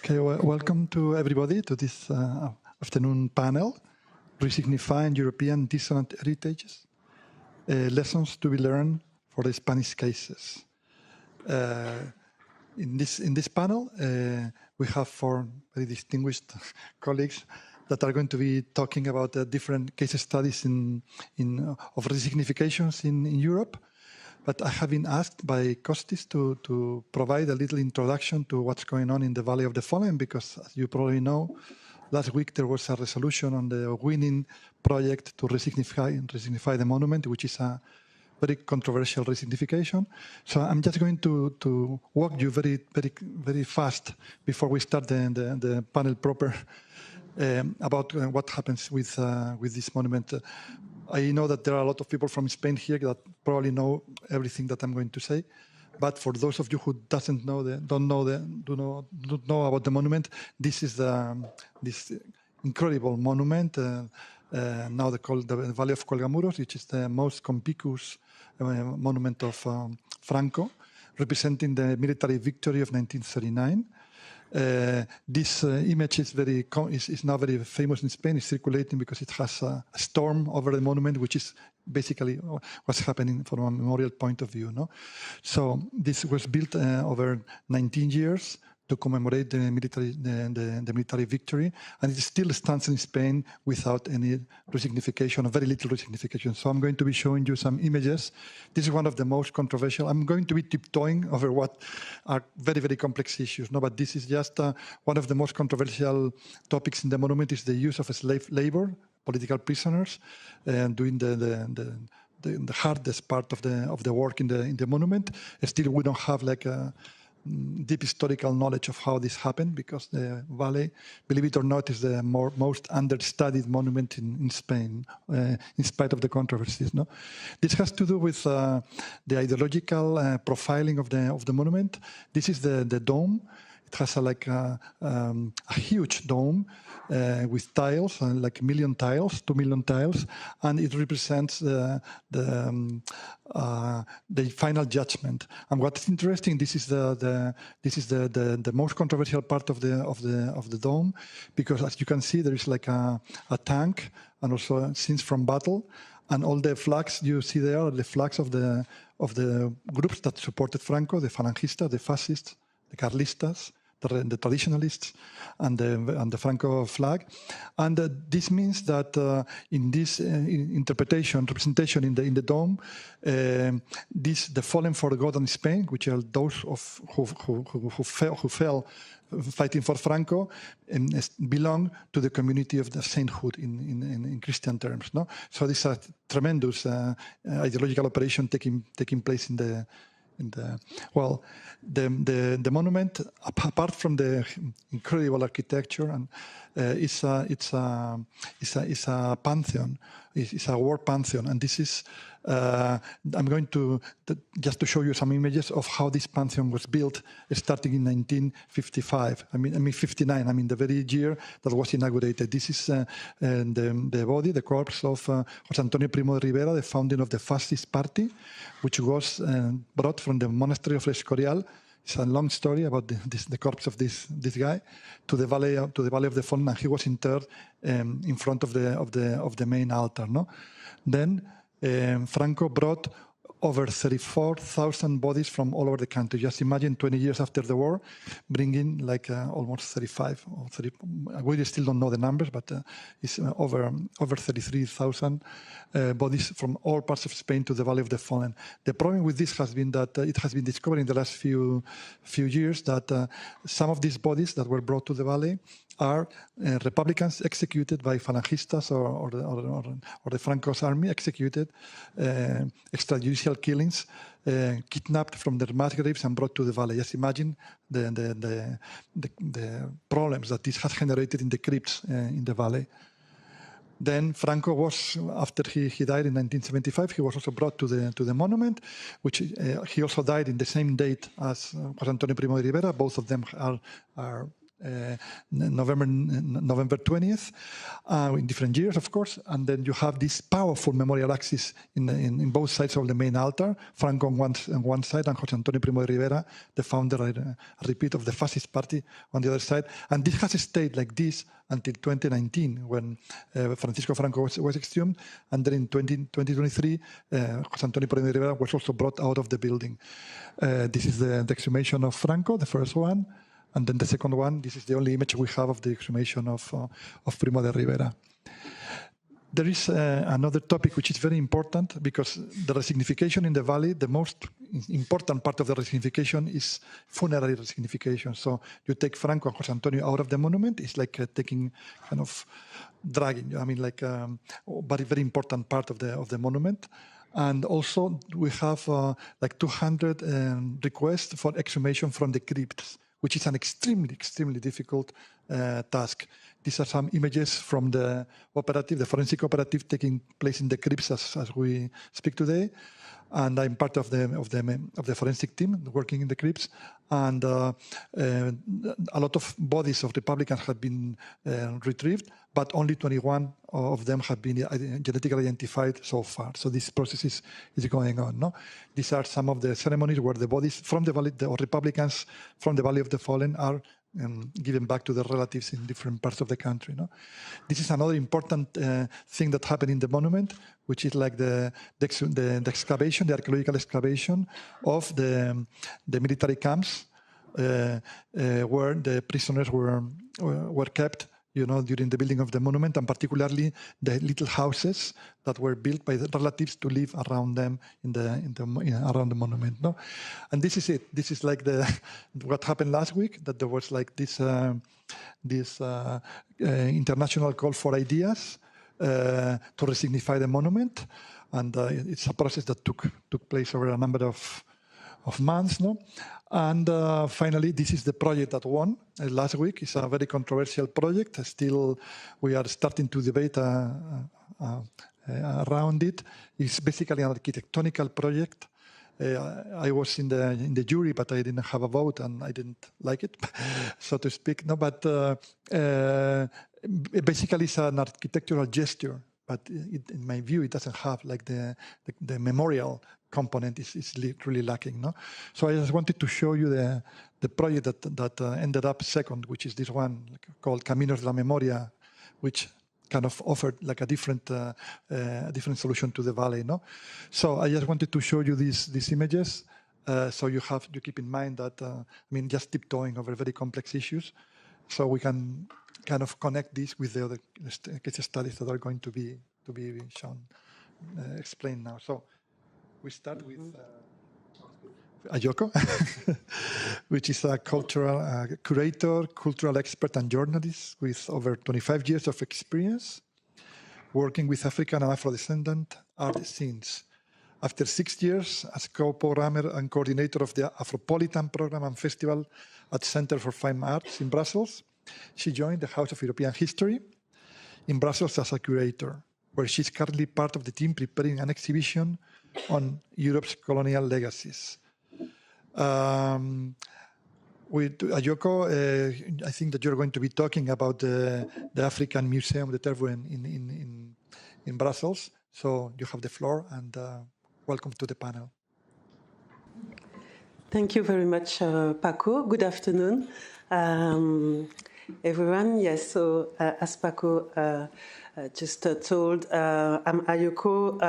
Okay, well, welcome to everybody to this afternoon panel, Re-signifying European dissonant heritages, lessons to be learned for the Spanish cases. In this panel, we have four very distinguished colleagues that are going to be talking about different case studies of re-significations in Europe. But I have been asked by Kostis to provide a little introduction to what's going on in the Valley of the Fallen, because as you probably know, last week there was a resolution on the winning project to re-signify the monument, which is a very controversial re-signification. So I'm just going to walk you very fast before we start the panel proper about what happens with this monument. I know that there are a lot of people from Spain here that probably know everything that I'm going to say, but for those of you who don't know about the monument, this is this incredible monument. Now called the Valley of Colgamuros, which is the most conspicuous monument of Franco, representing the military victory of 1939. This image is now very famous in Spain. It's circulating because it has a storm over the monument, which is basically what's happening from a memorial point of view. No? So this was built over 19 years to commemorate the military victory, and it still stands in Spain without any re-signification, or very little re-signification. So I'm going to be showing you some images. This is one of the most controversial. I'm going to be tiptoeing over what are very complex issues. No, but this is just one of the most controversial topics in the monument is the use of slave labor, political prisoners, and doing the hardest part of the work in the monument. Still, we don't have like a deep historical knowledge of how this happened, because the valley, believe it or not, is the most understudied monument in Spain, in spite of the controversies. No, this has to do with the ideological profiling of the monument. This is the dome. It has a huge dome with tiles, like 1 million tiles, 2 million tiles, and it represents the final judgment. And what's interesting, this is the most controversial part of the dome, because as you can see, there is like a tank and also scenes from battle, and all the flags you see there are the flags of the groups that supported Franco, the Falangistas, the Fascists, the Carlistas, the traditionalists, and the Franco flag. And this means that in this representation in the dome, the fallen forgotten Spain, which are those who fell fighting for Franco, belong to the community of the sainthood in Christian terms. No, so this is a tremendous ideological operation taking place in the monument, apart from the incredible architecture, and it's a pantheon. It's a war pantheon, and this is. I'm going to just to show you some images of how this pantheon was built, starting in 1955. I mean 59. I mean the very year that was inaugurated. This is the body, the corpse of José Antonio Primo de Rivera, the founding of the Fascist Party, which was brought from the monastery of Escorial. It's a long story about the corpse of this guy to the valley of the Fallen, and he was interred in front of the main altar. No, then Franco brought over 34,000 bodies from all over the country. Just imagine 20 years after the war, bringing like almost 35 or 30. We still don't know the numbers, but it's over 33,000 bodies from all parts of Spain to the Valley of the Fallen. The problem with this has been that it has been discovered in the last few years that some of these bodies that were brought to the valley are Republicans executed by Falangistas or the Franco's army, executed, extrajudicial killings, kidnapped from their mass graves and brought to the valley. Just imagine the problems that this has generated in the crypts in the valley. Then Franco was, after he died in 1975, he was also brought to the monument, which he also died in the same date as José Antonio Primo de Rivera. Both of them are November 20th, in different years, of course. And then you have this powerful memorial axis in both sides of the main altar, Franco on one side and José Antonio Primo de Rivera, the founder, I repeat, of the fascist party on the other side. And this has stayed like this until 2019, when Francisco Franco was exhumed. And then in 2023, José Antonio Primo de Rivera was also brought out of the building. This is the exhumation of Franco, the first one. And then the second one, this is the only image we have of the exhumation of Primo de Rivera. There is another topic which is very important, because the resignification in the valley, the most important part of the resignification is funerary resignification. So you take Franco and José Antonio out of the monument, it's like taking kind of dragging, I mean, like very, very important part of the monument. And also we have like 200 requests for exhumation from the crypts, which is an extremely, extremely difficult task. These are some images from the operative, the forensic operative taking place in the crypts as we speak today. And I'm part of the forensic team working in the crypts. And a lot of bodies of Republicans have been retrieved, but only 21 of them have been genetically identified so far. So this process is going on. No? These are some of the ceremonies where the bodies from the Valley, or Republicans from the Valley of the Fallen, are given back to their relatives in different parts of the country. No? This is another important thing that happened in the monument, which is like the excavation, the archaeological excavation of the military camps where the prisoners were kept, you know, during the building of the monument, and particularly the little houses that were built by the relatives to live around them around the monument. No, and this is it. This is like what happened last week. That there was like this international call for ideas to resignify the monument, and it's a process that took place over a number of months. No. And finally, this is the project that won last week. It's a very controversial project. Still, we are starting to debate around it. It's basically an architectonical project. I was in the jury, but I didn't have a vote, and I didn't like it, so to speak. No, but basically, it's an architectural gesture. But in my view, it doesn't have like the memorial component is really lacking. No, so I just wanted to show you the project that ended up second, which is this one called Caminos de la Memoria, which kind of offered like a different solution to the valley. No, so I just wanted to show you these images, so you keep in mind that I mean, just tiptoeing over very complex issues, so we can kind of connect this with the other case studies that are going to be shown, explained now. So we start with Ayoko, which is a cultural curator, cultural expert, and journalist with over 25 years of experience working with African and Afro-descendant art scenes. After 6 years as co-programmer and coordinator of the Afropolitan program and festival at Center for Fine Arts in Brussels, she joined the House of European History in Brussels as a curator, where she's currently part of the team preparing an exhibition on Europe's colonial legacies. With Ayoko, I think that you're going to be talking about the African Museum, the Dürr in Brussels. So you have the floor, and welcome to the panel. Thank you very much, Paco. Good afternoon, everyone. Yes, so as Paco just told, I'm Ayoko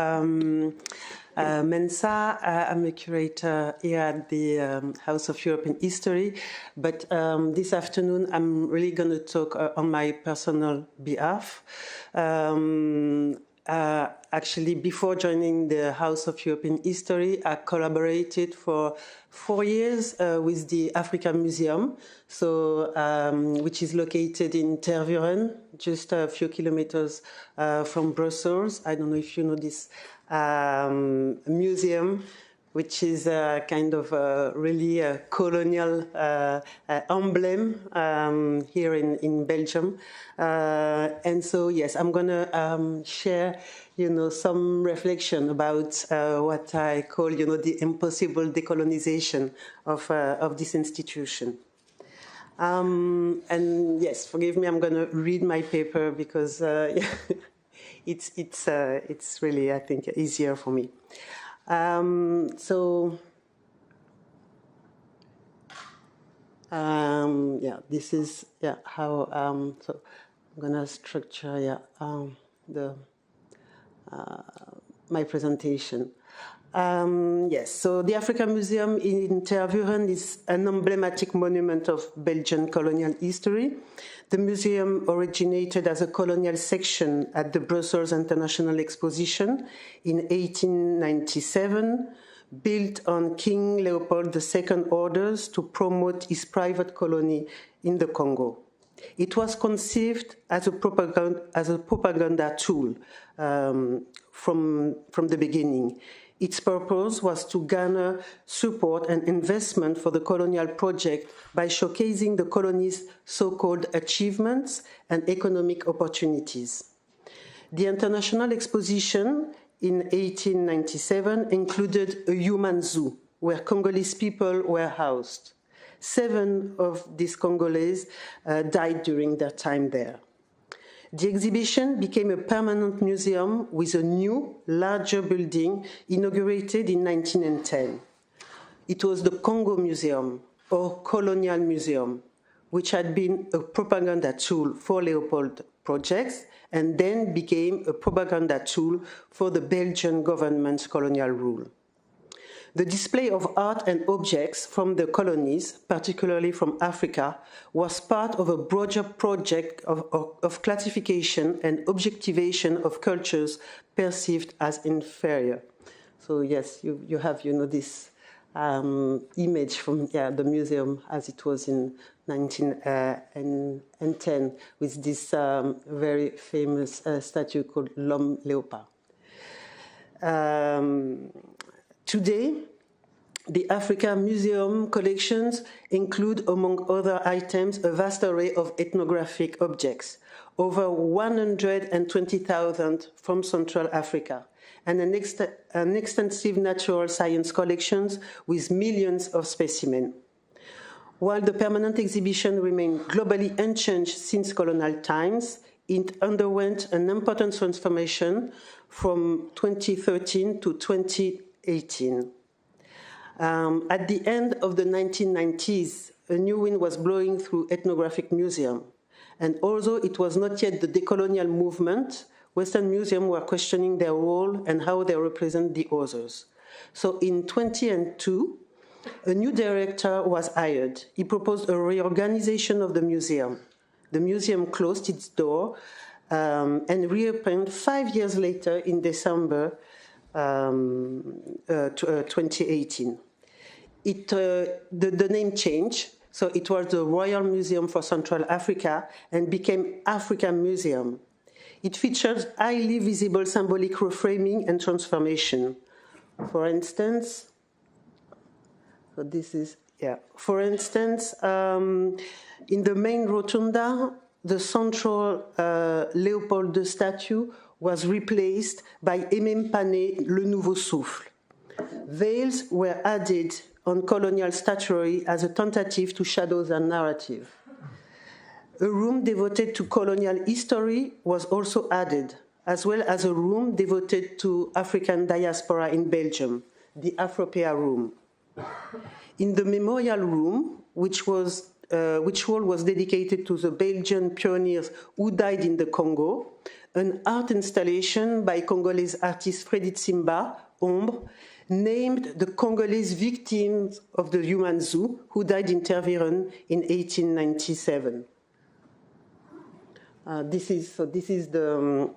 Mensah. I'm a curator here at the House of European History, but this afternoon I'm really going to talk on my personal behalf. Actually, before joining the House of European History, I collaborated for 4 years with the African Museum, so which is located in Tervuren, just a few kilometers from Brussels. I don't know if you know this museum, which is a kind of really a colonial emblem here in Belgium. And so, yes, I'm going to share, some reflection about what I call, the impossible decolonization of this institution. And yes, forgive me, I'm going to read my paper because it's really, I think, easier for me. Yeah, this is how. So I'm going to structure my presentation. Yes, so the African Museum in Tervuren is an emblematic monument of Belgian colonial history. The museum originated as a colonial section at the Brussels International Exposition in 1897, built on King Leopold II orders to promote his private colony in the Congo. It was conceived as a propaganda tool from the beginning. Its purpose was to garner support and investment for the colonial project by showcasing the colony's so-called achievements and economic opportunities. The International Exposition in 1897 included a human zoo where Congolese people were housed. 7 of these Congolese died during their time there. The exhibition became a permanent museum with a new, larger building inaugurated in 1910. It was the Congo Museum, or Colonial Museum, which had been a propaganda tool for Leopold projects and then became a propaganda tool for the Belgian government's colonial rule. The display of art and objects from the colonies, particularly from Africa, was part of a broader project of classification and objectivation of cultures perceived as inferior. So yes, you have this image from the museum as it was in 1910 with this very famous statue called L'Homme Léopard. Today, the African Museum collections include, among other items, a vast array of ethnographic objects, over 120,000 from Central Africa, and an extensive natural science collections with millions of specimens. While the permanent exhibition remained globally unchanged since colonial times, it underwent an important transformation from 2013 to 2018. At the end of the 1990s, a new wind was blowing through ethnographic museum. And although it was not yet the decolonial movement, Western museums were questioning their role and how they represent the others. So in 2002, a new director was hired. He proposed a reorganization of the museum. The museum closed its door and reopened 5 years later in December 2018. The name changed, so it was the Royal Museum for Central Africa and became African Museum. It features highly visible symbolic reframing and transformation. For instance, in the main rotunda, the central Léopold II statue was replaced by Aimé Pané Le Nouveau Souffle. Veils were added on colonial statuary as a tentative to shadow their narrative. A room devoted to colonial history was also added, as well as a room devoted to African diaspora in Belgium, the Afropea room. In the memorial room, which hall was dedicated to the Belgian pioneers who died in the Congo, an art installation by Congolese artist Freddy Tsimba, Ombre, named the Congolese victims of the human zoo who died in Tervuren in 1897. This is the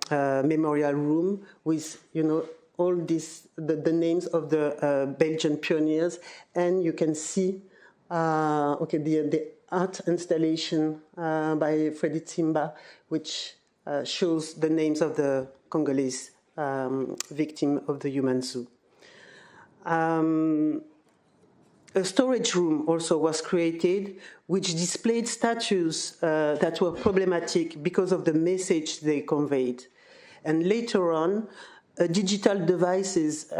memorial room with all the names of the Belgian pioneers, and you can see the art installation by Freddy Tsimba, which shows the names of the Congolese victim of the human zoo. A storage room also was created, which displayed statues that were problematic because of the message they conveyed. And later on, digital devices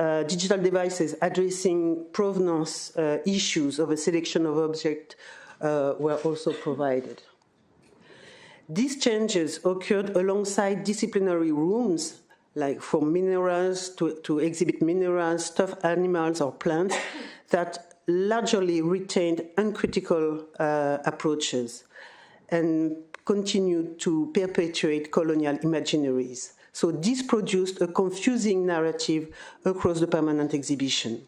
addressing provenance issues of a selection of objects were also provided. These changes occurred alongside disciplinary rooms, like for minerals, to exhibit minerals, stuffed animals, or plants, that largely retained uncritical approaches and continued to perpetuate colonial imaginaries. So this produced a confusing narrative across the permanent exhibition.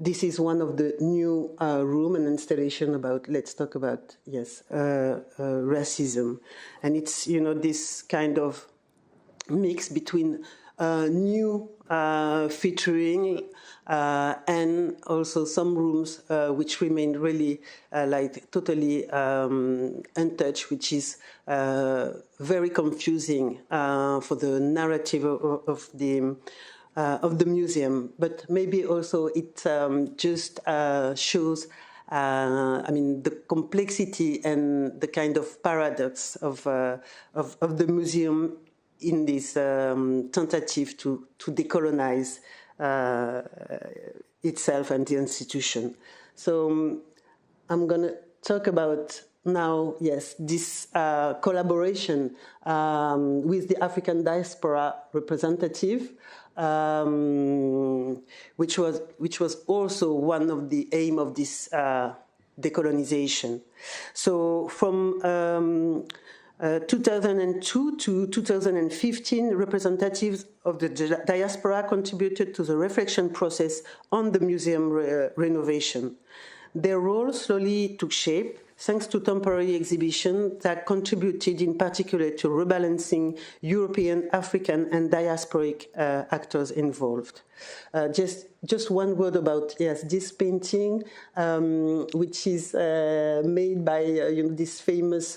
This is one of the new room and installation about, let's talk about, yes, racism. And it's, you know, this kind of mix between new featuring and also some rooms which remain really like totally untouched, which is very confusing for the narrative of the museum. But maybe also it just shows I mean, the complexity and the kind of paradox of the museum in this tentative to decolonize itself and the institution. So I'm going to talk about now, yes, this collaboration with the African diaspora representative, which was also one of the aim of this decolonization. So from 2002 to 2015, representatives of the diaspora contributed to the reflection process on the museum renovation. Their role slowly took shape thanks to temporary exhibitions that contributed in particular to rebalancing European, African, and diasporic actors involved. Just one word about, yes, this painting, which is made by this famous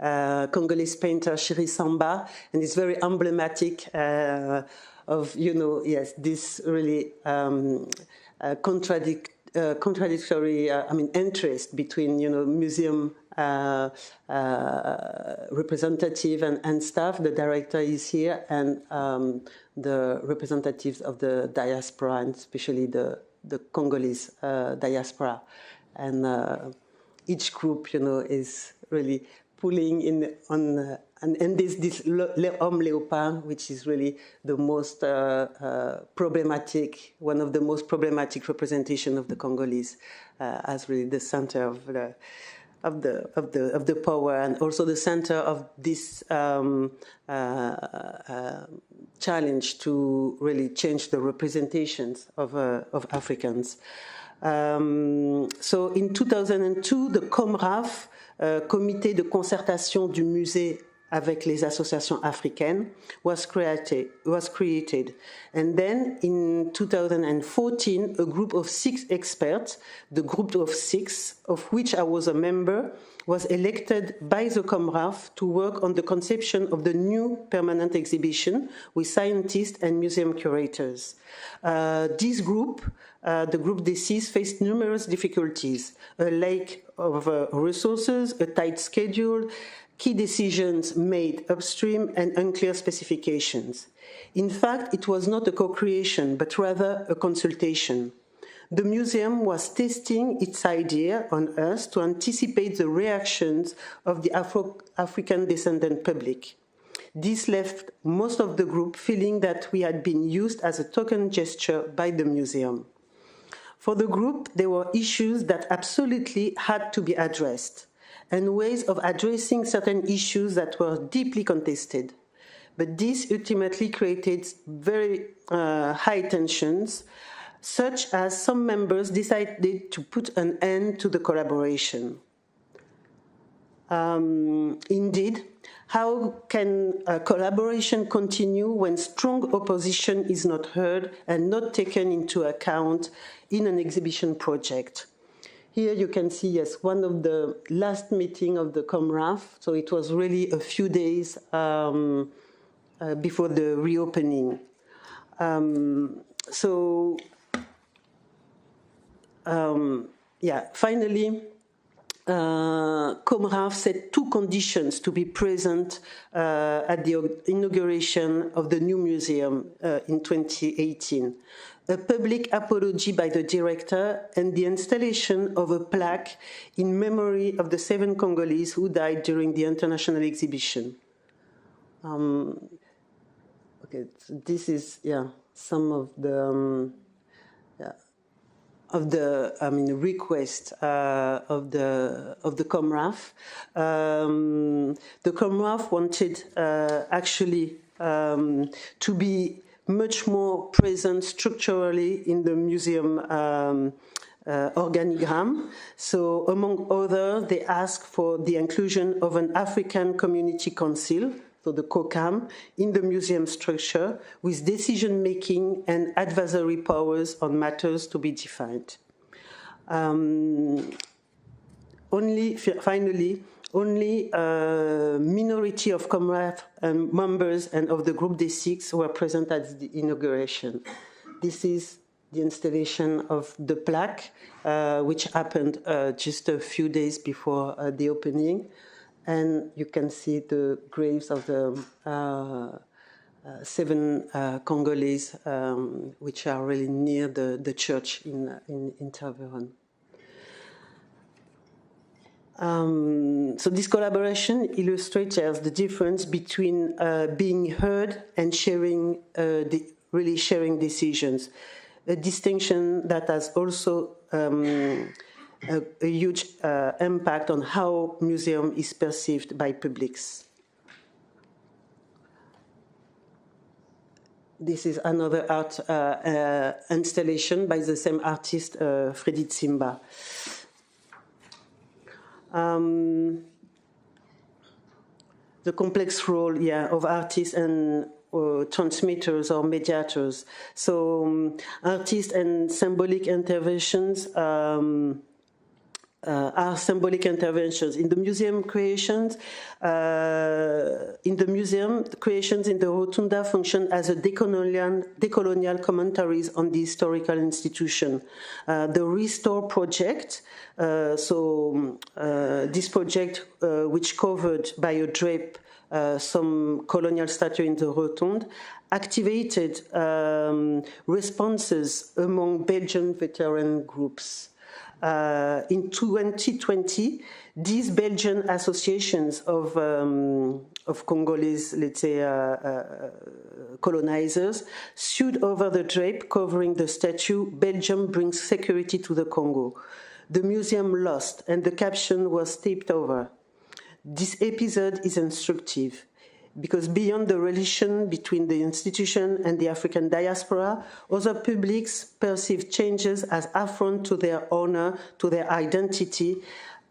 Congolese painter Shiri Samba, and it's very emblematic of, yes, this really contradictory, interest between, museum representative and staff. The director is here, and the representatives of the diaspora, and especially the Congolese diaspora. And each group, is really pulling in on, and this homme léopard, which is really the most problematic, one of the most problematic representation of the Congolese, as really the center of the power, and also the center of this challenge to really change the representations of Africans. So in 2002, the COMRAF, Comité de concertation du musée avec les associations africaines, was created. And then in 2014, a group of 6 experts, the group of 6, of which I was a member, was elected by the COMRAF to work on the conception of the new permanent exhibition with scientists and museum curators. This group, the group D6, faced numerous difficulties: a lack of resources, a tight schedule, key decisions made upstream, and unclear specifications. In fact, it was not a co-creation, but rather a consultation. The museum was testing its idea on us to anticipate the reactions of the African descendant public. This left most of the group feeling that we had been used as a token gesture by the museum. For the group, there were issues that absolutely had to be addressed, and ways of addressing certain issues that were deeply contested. But this ultimately created very high tensions, such as some members decided to put an end to the collaboration. Indeed, how can a collaboration continue when strong opposition is not heard and not taken into account in an exhibition project? Here you can see, yes, one of the last meeting of the COMRAF. So it was really a few days before the reopening. Finally, COMRAF set 2 conditions to be present at the inauguration of the new museum in 2018. a public apology by the director, and the installation of a plaque in memory of the 7 Congolese who died during the international exhibition. Okay, so this is some of the request of the Comraf. The Comraf wanted actually to be much more present structurally in the museum organigram. So among others, they asked for the inclusion of an African Community Council, so the COCAM, in the museum structure with decision-making and advisory powers on matters to be defined. Only a minority of Comraf members and of the Group D6 were present at the inauguration. This is the installation of the plaque, which happened just a few days before the opening. And you can see the graves of the 7 Congolese, which are really near the church in Tervuren. So this collaboration illustrates the difference between being heard and sharing, really sharing decisions, a distinction that has also a huge impact on how museum is perceived by publics. This is another art installation by the same artist, Freddy Tsimba. The complex role, of artists and transmitters or mediators. So artists and symbolic interventions are symbolic interventions. In the museum creations, creations in the Rotunda function as a decolonial commentaries on the historical institution. The Restore project, this project which covered by a drape some colonial statue in the Rotonde, activated responses among Belgian veteran groups. In 2020, these Belgian associations of Congolese, let's say, colonizers, sued over the drape covering the statue, "Belgium brings security to the Congo." The museum lost, and the caption was taped over. This episode is instructive, because beyond the relation between the institution and the African diaspora, other publics perceive changes as affront to their honor, to their identity,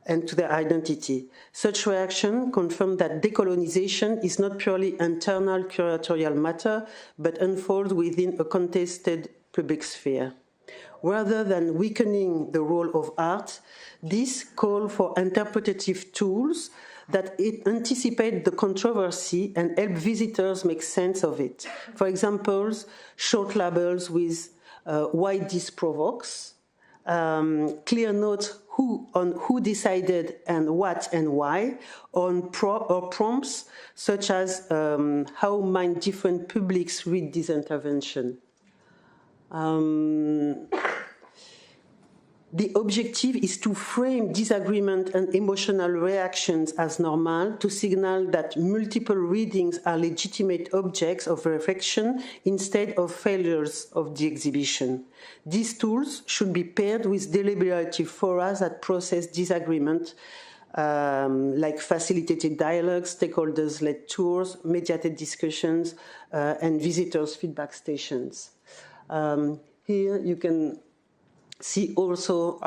and to their identity. Such reaction confirmed that decolonization is not purely internal curatorial matter, but unfolds within a contested public sphere. Rather than weakening the role of art, this call for interpretative tools that anticipate the controversy and help visitors make sense of it. For example, short labels with why this provokes, clear notes on who decided and what and why, or prompts such as how might different publics read this intervention. The objective is to frame disagreement and emotional reactions as normal, to signal that multiple readings are legitimate objects of reflection instead of failures of the exhibition. These tools should be paired with deliberative fora that process disagreement, like facilitated dialogues, stakeholders-led tours, mediated discussions, and visitors' feedback stations. Here you can see also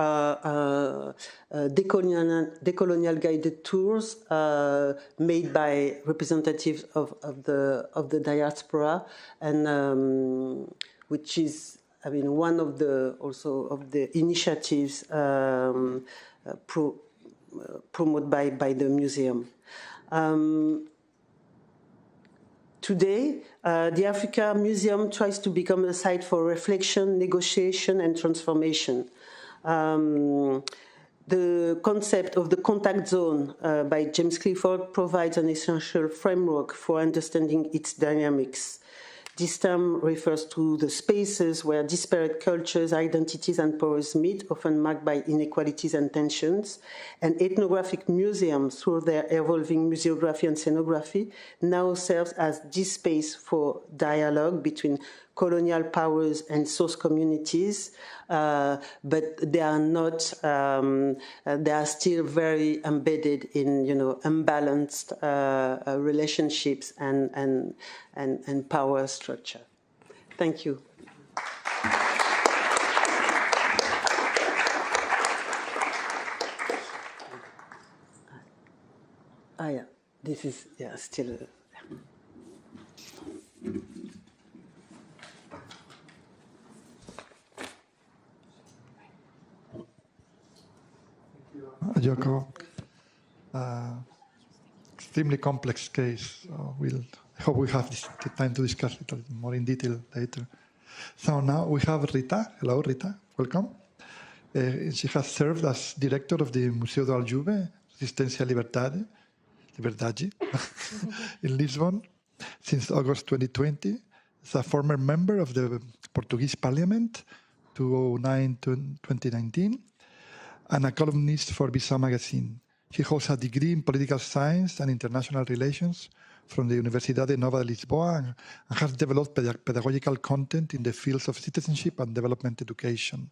decolonial guided tours made by representatives of the diaspora, and which is, one of the initiatives promoted by the museum. Today, the Africa Museum tries to become a site for reflection, negotiation, and transformation. The concept of the contact zone by James Clifford provides an essential framework for understanding its dynamics. This term refers to the spaces where disparate cultures, identities, and powers meet, often marked by inequalities and tensions. And ethnographic museums, through their evolving museography and scenography, now serves as this space for dialogue between colonial powers and source communities, but they are not. They are still very embedded in, unbalanced relationships and power structure. Thank you. Yeah, this is still. Ayoko, extremely complex case. I hope we have the time to discuss it more in detail later. So now we have Rita. Hello, Rita. Welcome. She has served as director of the Museu de Aljube, Resistência, Liberdade, in Lisbon since August 2020. As a former member of the Portuguese Parliament, 2009 to 2019, and a columnist for Visão magazine. He holds a degree in political science and international relations from the Universidade Nova de Lisboa and has developed pedagogical content in the fields of citizenship and development education.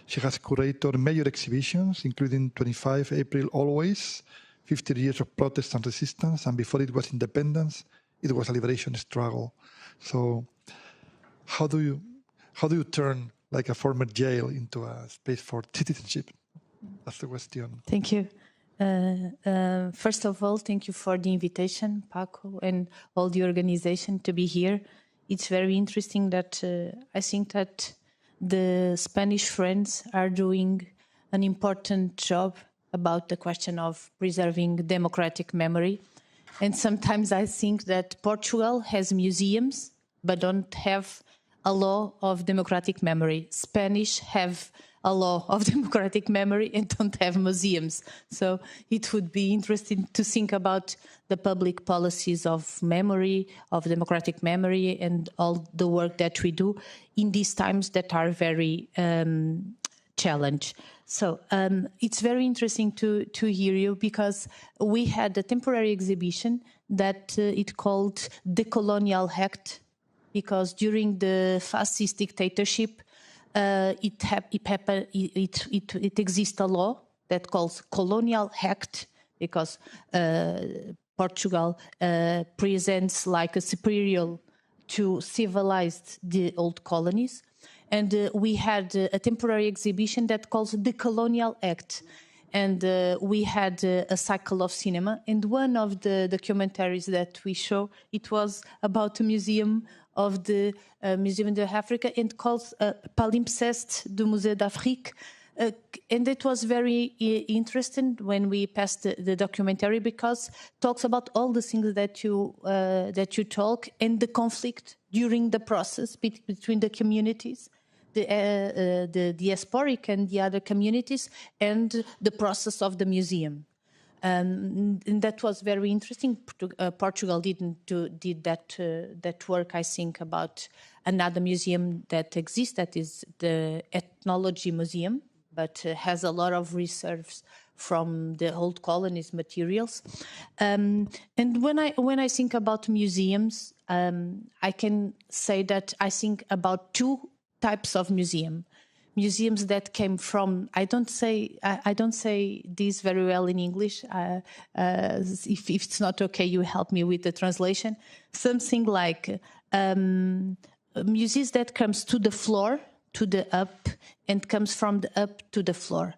She has curated major exhibitions, including 25 April Always, 50 Years of Protest and Resistance, and before it was independence, it was a liberation struggle. So how do you turn like a former jail into a space for citizenship? That's the question. Thank you. First of all, thank you for the invitation, Paco, and all the organization to be here. It's very interesting that I think that the Spanish friends are doing an important job about the question of preserving democratic memory. And sometimes I think that Portugal has museums, but don't have a law of democratic memory. Spanish have a law of democratic memory and don't have museums. So it would be interesting to think about the public policies of memory, of democratic memory, and all the work that we do in these times that are very challenged. So it's very interesting to hear you, because we had a temporary exhibition that it called The Colonial Act, because during the fascist dictatorship, it exists a law that calls Colonial Act, because Portugal presents like a superior to civilize the old colonies. And we had a temporary exhibition that calls the Colonial Act. And we had a cycle of cinema. And one of the documentaries that we show, it was about a museum of the Museum of Africa, and called Palimpseste do Museu d'Afrique. And it was very interesting when we passed the documentary, because it talks about all the things that you talk, and the conflict during the process between the communities, the diasporic and the other communities, and the process of the museum. And that was very interesting. Portugal did that work, I think, about another museum that exists, that is the Ethnology Museum, but has a lot of reserves from the old colonies materials. And when I think about museums, I can say that I think about two types of museums that came from, I don't say this very well in English. If it's not okay, you help me with the translation. Something like museums that comes to the floor, to the up, and comes from the up to the floor.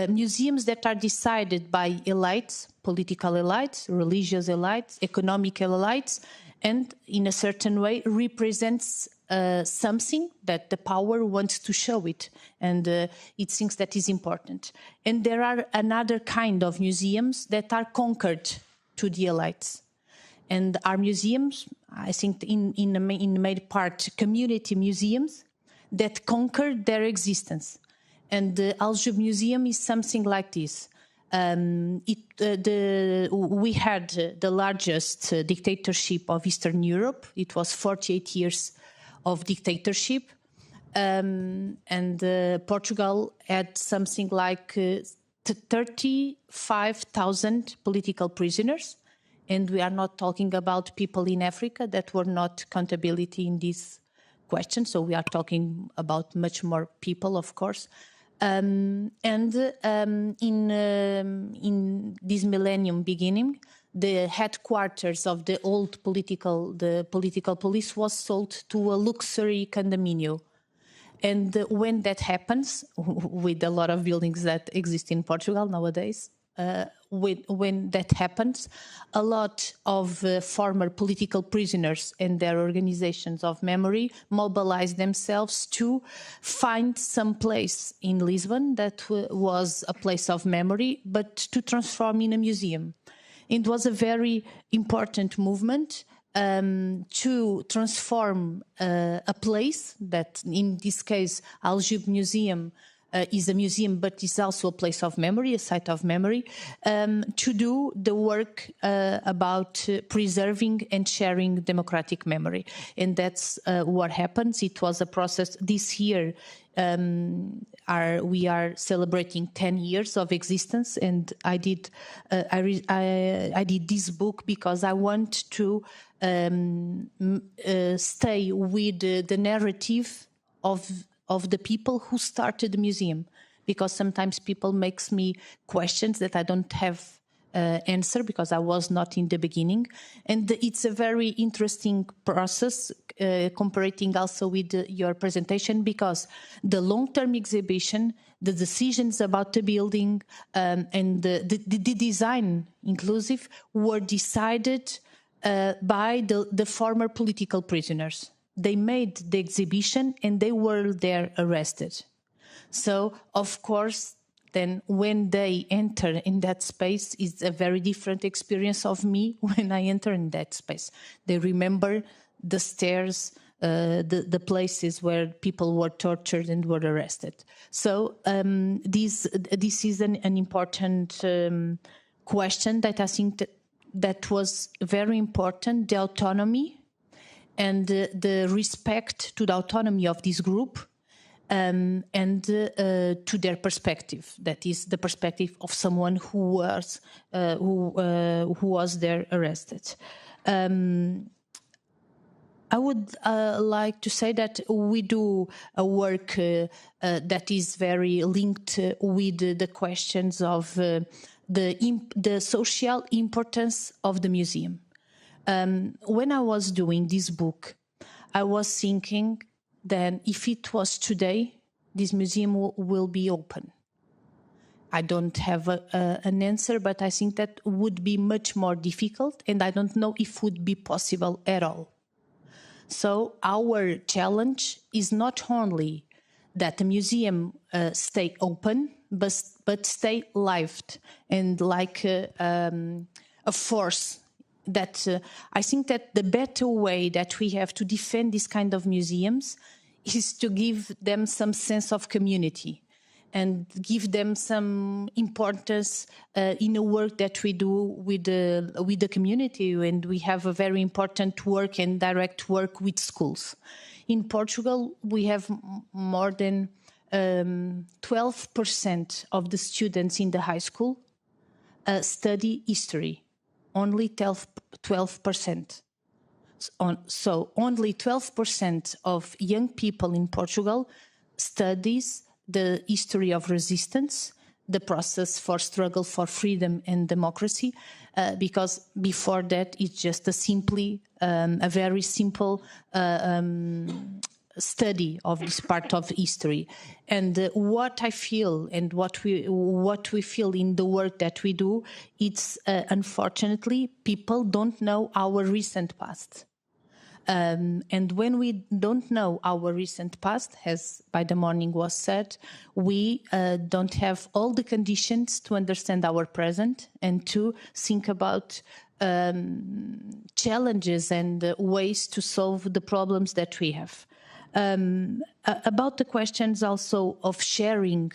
Museums that are decided by elites, political elites, religious elites, economic elites, and in a certain way represents something that the power wants to show it, and it thinks that is important. And there are another kind of museums that are conquered to the elites. And our museums, I think in the main part, community museums that conquered their existence. And the Aljube Museum is something like this. We had the largest dictatorship of Eastern Europe. It was 48 years of dictatorship. And Portugal had something like 35,000 political prisoners. And we are not talking about people in Africa that were not accountability in this question. So we are talking about much more people, of course. In this millennium beginning, the headquarters of the old political police was sold to a luxury condominium. And when that happens, with a lot of buildings that exist in Portugal nowadays, when that happens, a lot of former political prisoners and their organizations of memory mobilize themselves to find some place in Lisbon that was a place of memory, but to transform in a museum. It was a very important movement to transform a place that, in this case, Aljube Museum, is a museum, but is also a place of memory, a site of memory, to do the work about preserving and sharing democratic memory. And that's what happens. It was a process. This year, we are celebrating 10 years of existence, and I did this book because I want to stay with the narrative of the people who started the museum, because sometimes people makes me questions that I don't have answer because I was not in the beginning. And it's a very interesting process, comparing also with your presentation, because the long-term exhibition, the decisions about the building and the design inclusive were decided by the former political prisoners. They made the exhibition and they were there arrested. So, of course, then when they enter in that space, it's a very different experience of me when I enter in that space. They remember the stairs, the places where people were tortured and were arrested. So this is an important question that I think that was very important, the autonomy and the respect to the autonomy of this group, and to their perspective. That is the perspective of someone who was there arrested. I would like to say that we do a work that is very linked with the questions of the social importance of the museum. When I was doing this book, I was thinking that if it was today, this museum will be open. I don't have an answer, but I think that would be much more difficult, and I don't know if it would be possible at all. So our challenge is not only that the museum stay open, but stay lived and like a force. That I think that the better way that we have to defend this kind of museums is to give them some sense of community and give them some importance in the work that we do with the community. And we have a very important work and direct work with schools. In Portugal, we have more than 12% of the students in the high school study history. Only 12%. So only 12% of young people in Portugal studies the history of resistance, the process for struggle for freedom and democracy, because before that it's just a very simple study of this part of history. And what I feel and what we feel in the work that we do, it's unfortunately people don't know our recent past. And when we don't know our recent past, as by the morning was said, we don't have all the conditions to understand our present and to think about challenges and ways to solve the problems that we have. About the questions also of sharing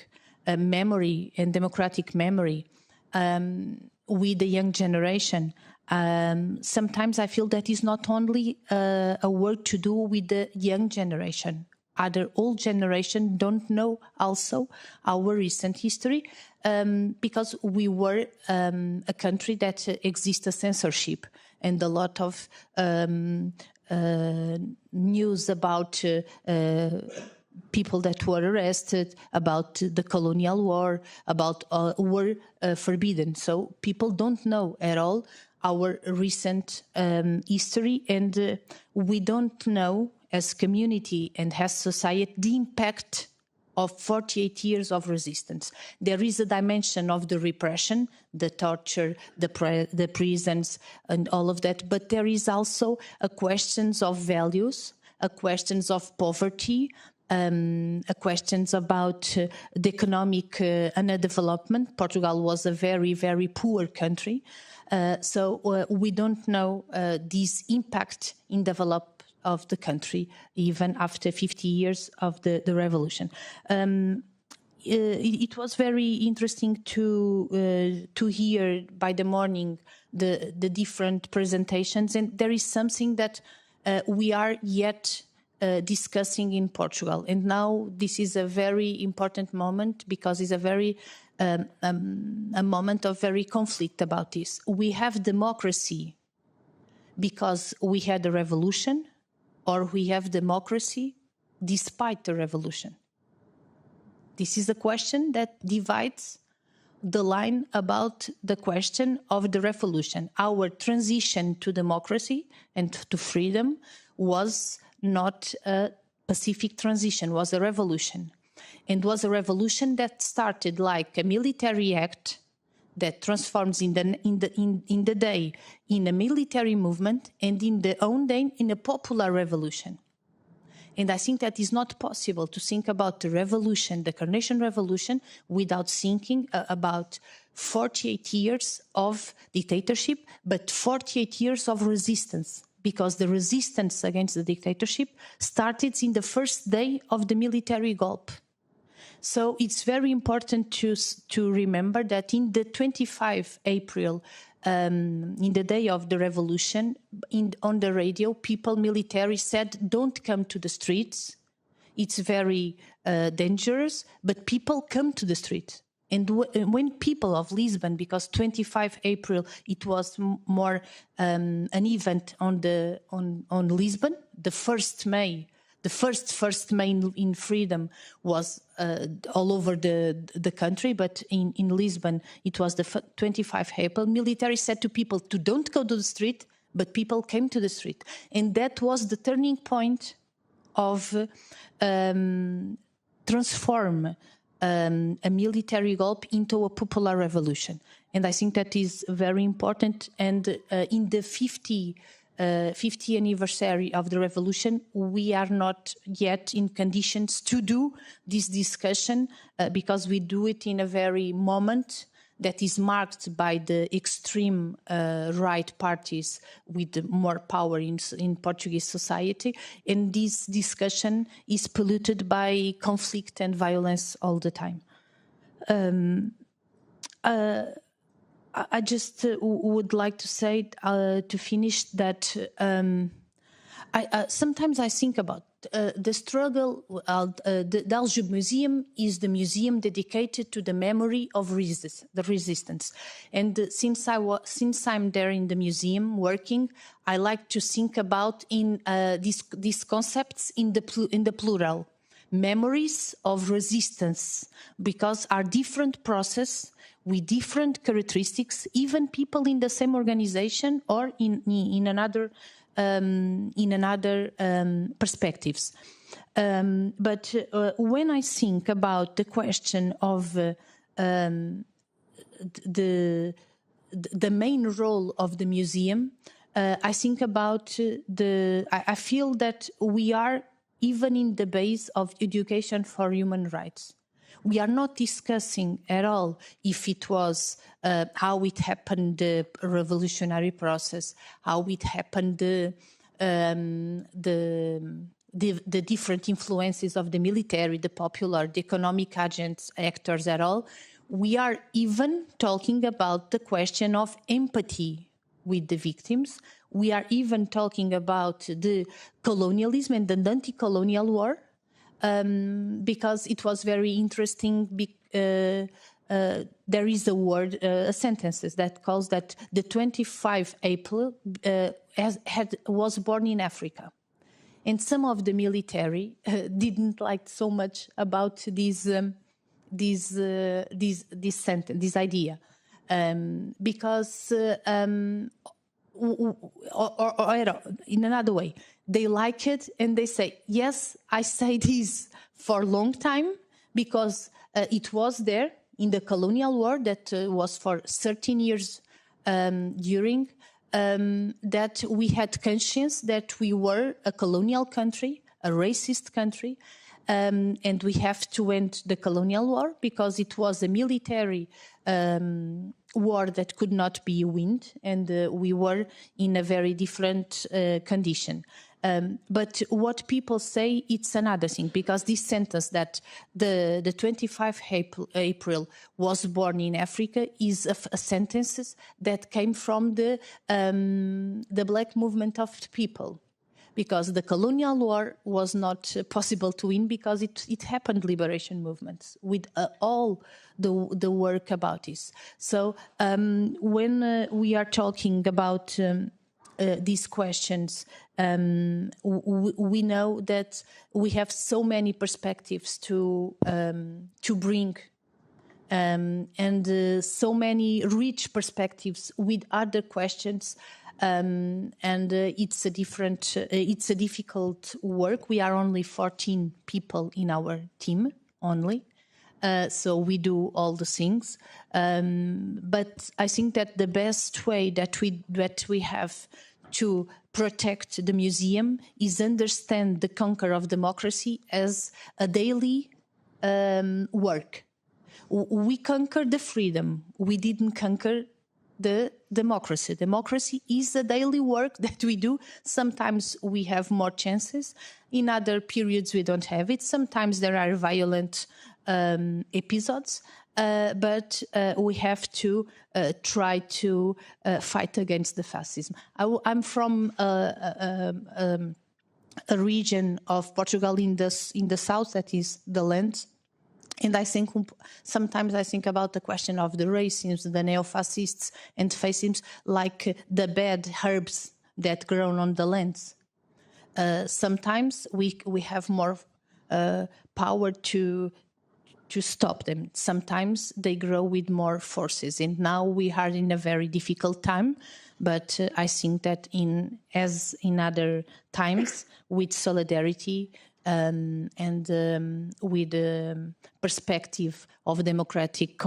memory and democratic memory, with the young generation. Sometimes I feel that is not only a work to do with the young generation. Other old generation don't know also our recent history, because we were a country that exists a censorship and a lot of news about people that were arrested, about the colonial war, about were forbidden. So people don't know at all our recent history, and we don't know as community and as society the impact of 48 years of resistance. There is a dimension of the repression, the torture, the prisons, and all of that, but there is also a questions of values, a questions of poverty, a questions about the economic underdevelopment. Portugal was a very, very poor country, so we don't know this impact in development of the country, even after 50 years of the revolution. It was very interesting to hear by the morning the different presentations, and there is something that we are yet discussing in Portugal. And now this is a very important moment, because it's a very a moment of very conflict about this. We have democracy because we had a revolution, or we have democracy despite the revolution? This is a question that divides the line about the question of the revolution. Our transition to democracy and to freedom was not a pacific transition, was a revolution. And was a revolution that started like a military act that transforms in the day in a military movement, and in the own day in a popular revolution. And I think that is not possible to think about the revolution, the Carnation Revolution, without thinking about 48 years of dictatorship, but 48 years of resistance, because the resistance against the dictatorship started in the first day of the military golpe. So it's very important to remember that in the 25 April, in the day of the revolution, on the radio, military said, don't come to the streets. It's very dangerous, but people come to the street. And when people of Lisbon, because 25 April, it was more an event on Lisbon, the 1st May, the first May in freedom was all over the country, but in Lisbon, it was the 25 April. Military said to people to don't go to the street, but people came to the street. And that was the turning point of transform a military golpe into a popular revolution. And I think that is very important. And in the 50th anniversary of the revolution, we are not yet in conditions to do this discussion because we do it in a very moment that is marked by the extreme right parties with more power in Portuguese society. And this discussion is polluted by conflict and violence all the time. I just would like to say, to finish, that sometimes I think about the struggle. The Aljube Museum is the museum dedicated to the memory of the resistance. And since I'm there in the museum working, I like to think about these concepts in the plural. Memories of resistance, because are different process with different characteristics, even people in the same organization or in another perspectives. But when I think about the question of the main role of the museum, I think about I feel that we are even in the base of education for human rights. We are not discussing at all if it was how it happened, the revolutionary process, how it happened, the different influences of the military, the popular, the economic actors at all. We are even talking about the question of empathy with the victims. We are even talking about the colonialism and the anti-colonial war, because it was very interesting. There is a word, a sentence that calls that the 25 April was born in Africa. And some of the military didn't like so much about this sentence, this idea, because or in another way, they like it and they say, yes, I say this for a long time because it was there in the colonial war that was for 13 years during. That we had conscience that we were a colonial country, a racist country, and we have to end the colonial war because it was a military war that could not be won, and we were in a very different condition. But what people say, it's another thing, because this sentence that the 25 April was born in Africa is a sentence that came from the black movement of the people, because the colonial war was not possible to win because it happened liberation movements with all the work about this. So when we are talking about these questions, we know that we have so many perspectives to bring, and so many rich perspectives with other questions, and it's a difficult work. We are only 14 people in our team only. So we do all the things, but I think that the best way that we have to protect the museum is understand the conquer of democracy as a daily work. We conquered the freedom. We didn't conquer the democracy. Democracy is a daily work that we do. Sometimes we have more chances. In other periods we don't have it. Sometimes there are violent episodes, but we have to try to fight against the fascism. I'm from a region of Portugal in the south, that is the land, and I think sometimes I think about the question of the racism, the neo-fascists and fascism, like the bad herbs that grow on the lands. Sometimes we have more power to stop them. Sometimes they grow with more forces, and now we are in a very difficult time. But I think that as in other times, with solidarity and with the perspective of democratic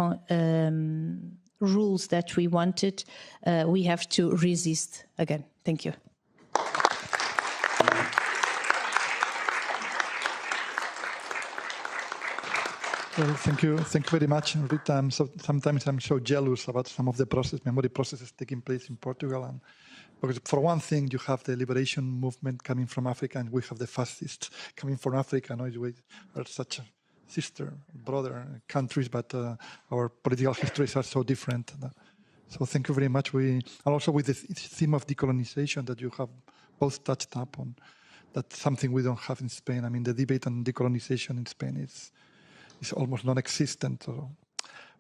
rules that we wanted, we have to resist again. Thank you. Well, thank you very much, Rita. Sometimes I'm so jealous about some of the memory processes taking place in Portugal, and because for one thing, you have the liberation movement coming from Africa, and we have the fascists coming from Africa. No, we are such sister, brother countries, but our political histories are so different. So thank you very much. And also with the theme of decolonization that you have both touched upon, that's something we don't have in Spain. I mean, the debate on decolonization in Spain is almost non-existent. So,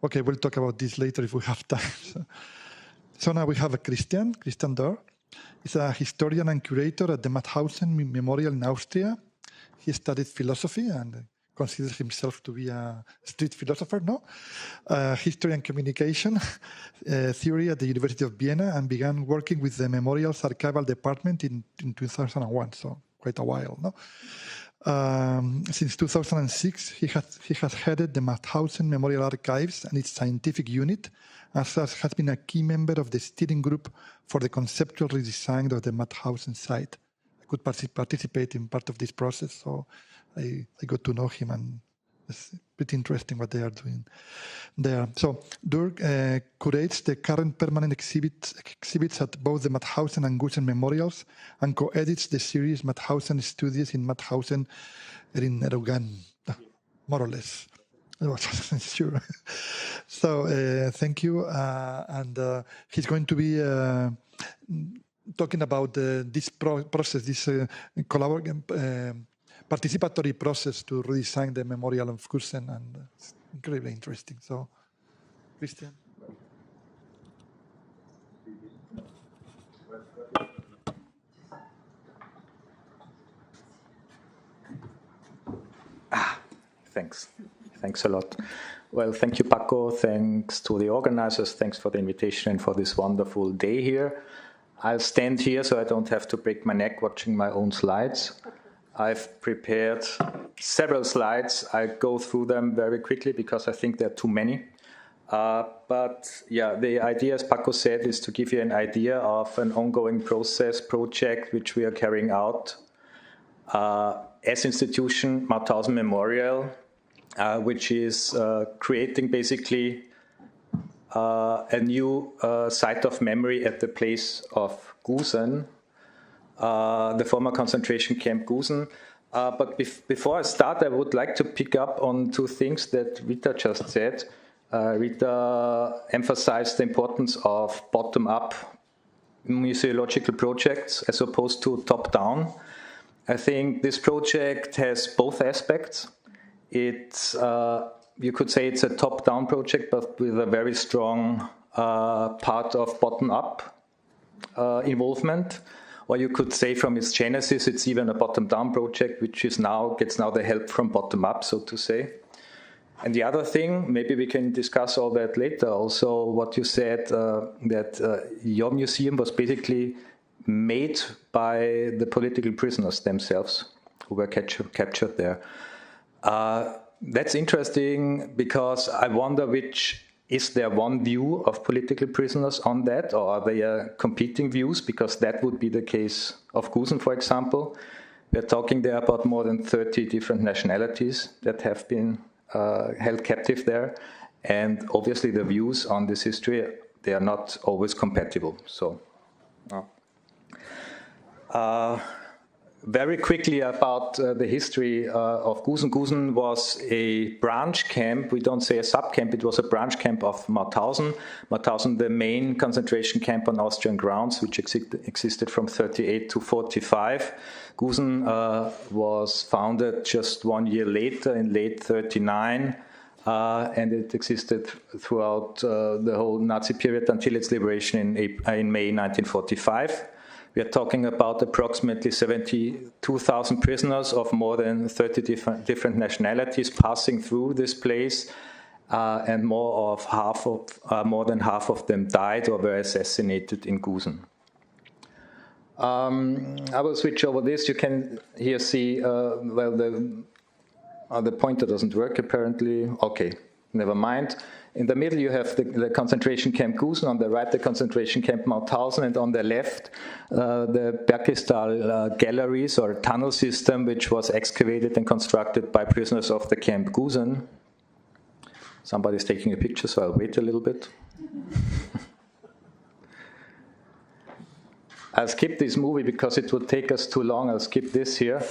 okay, we'll talk about this later if we have time. So now we have a Christian Dürr. He's a historian and curator at the Mauthausen Memorial in Austria. He studied philosophy and considers himself to be a street philosopher, history and communication theory at the University of Vienna, and began working with the Memorial's archival department in 2001, so quite a while, Since 2006, he has headed the Mauthausen Memorial Archives and its scientific unit, and has been a key member of the steering group for the conceptual redesign of the Mauthausen site. I could participate in part of this process, so I got to know him, and it's pretty interesting what they are doing there. So Dürr curates the current permanent exhibits at both the Mauthausen and Gusen memorials, and co-edits the series Mauthausen Studies in Mauthausen Erinnerungen, more or less. Sure. So thank you. And he's going to be talking about this process, this participatory process to redesign the memorial of Mauthausen, and it's incredibly interesting. So, Christian. Thanks a lot. Well, thank you, Paco. Thanks to the organizers. Thanks for the invitation and for this wonderful day here. I'll stand here so I don't have to break my neck watching my own slides. I've prepared several slides. I go through them very quickly because I think there are too many. But yeah, the idea, as Paco said, is to give you an idea of an ongoing project which we are carrying out as institution, Mauthausen Memorial, which is creating basically a new site of memory at the place of Gusen, the former concentration camp Gusen. But before I start, I would like to pick up on two things that Rita just said. Rita emphasized the importance of bottom-up museological projects as opposed to top-down. I think this project has both aspects. It's, you could say it's a top-down project, but with a very strong part of bottom-up involvement. Or you could say from its genesis, it's even a bottom-down project, which is gets the help from bottom-up, so to say. And the other thing, maybe we can discuss all that later, also what you said, that your museum was basically made by the political prisoners themselves who were captured there. That's interesting because I wonder is there one view of political prisoners on that, or are there competing views? Because that would be the case of Gusen, for example. We're talking there about more than 30 different nationalities that have been held captive there. And obviously the views on this history, they are not always compatible. So, very quickly about the history of Gusen. Gusen was a branch camp. We don't say a sub-camp. It was a branch camp of Mauthausen. Mauthausen, the main concentration camp on Austrian grounds, which existed from 38 to 45. Gusen was founded just 1 year later, in late 39. And it existed throughout the whole Nazi period until its liberation in May 1945. We are talking about approximately 72,000 prisoners of more than 30 different nationalities passing through this place, and more than half of them died or were assassinated in Gusen. I will switch over this. You can here see, well, the pointer doesn't work apparently. Okay, never mind. In the middle you have the concentration camp Gusen, on the right the concentration camp Mauthausen, and on the left the Berkestal galleries or tunnel system, which was excavated and constructed by prisoners of the camp Gusen. Somebody's taking a picture, so I'll wait a little bit. I'll skip this movie because it would take us too long. I'll skip this here.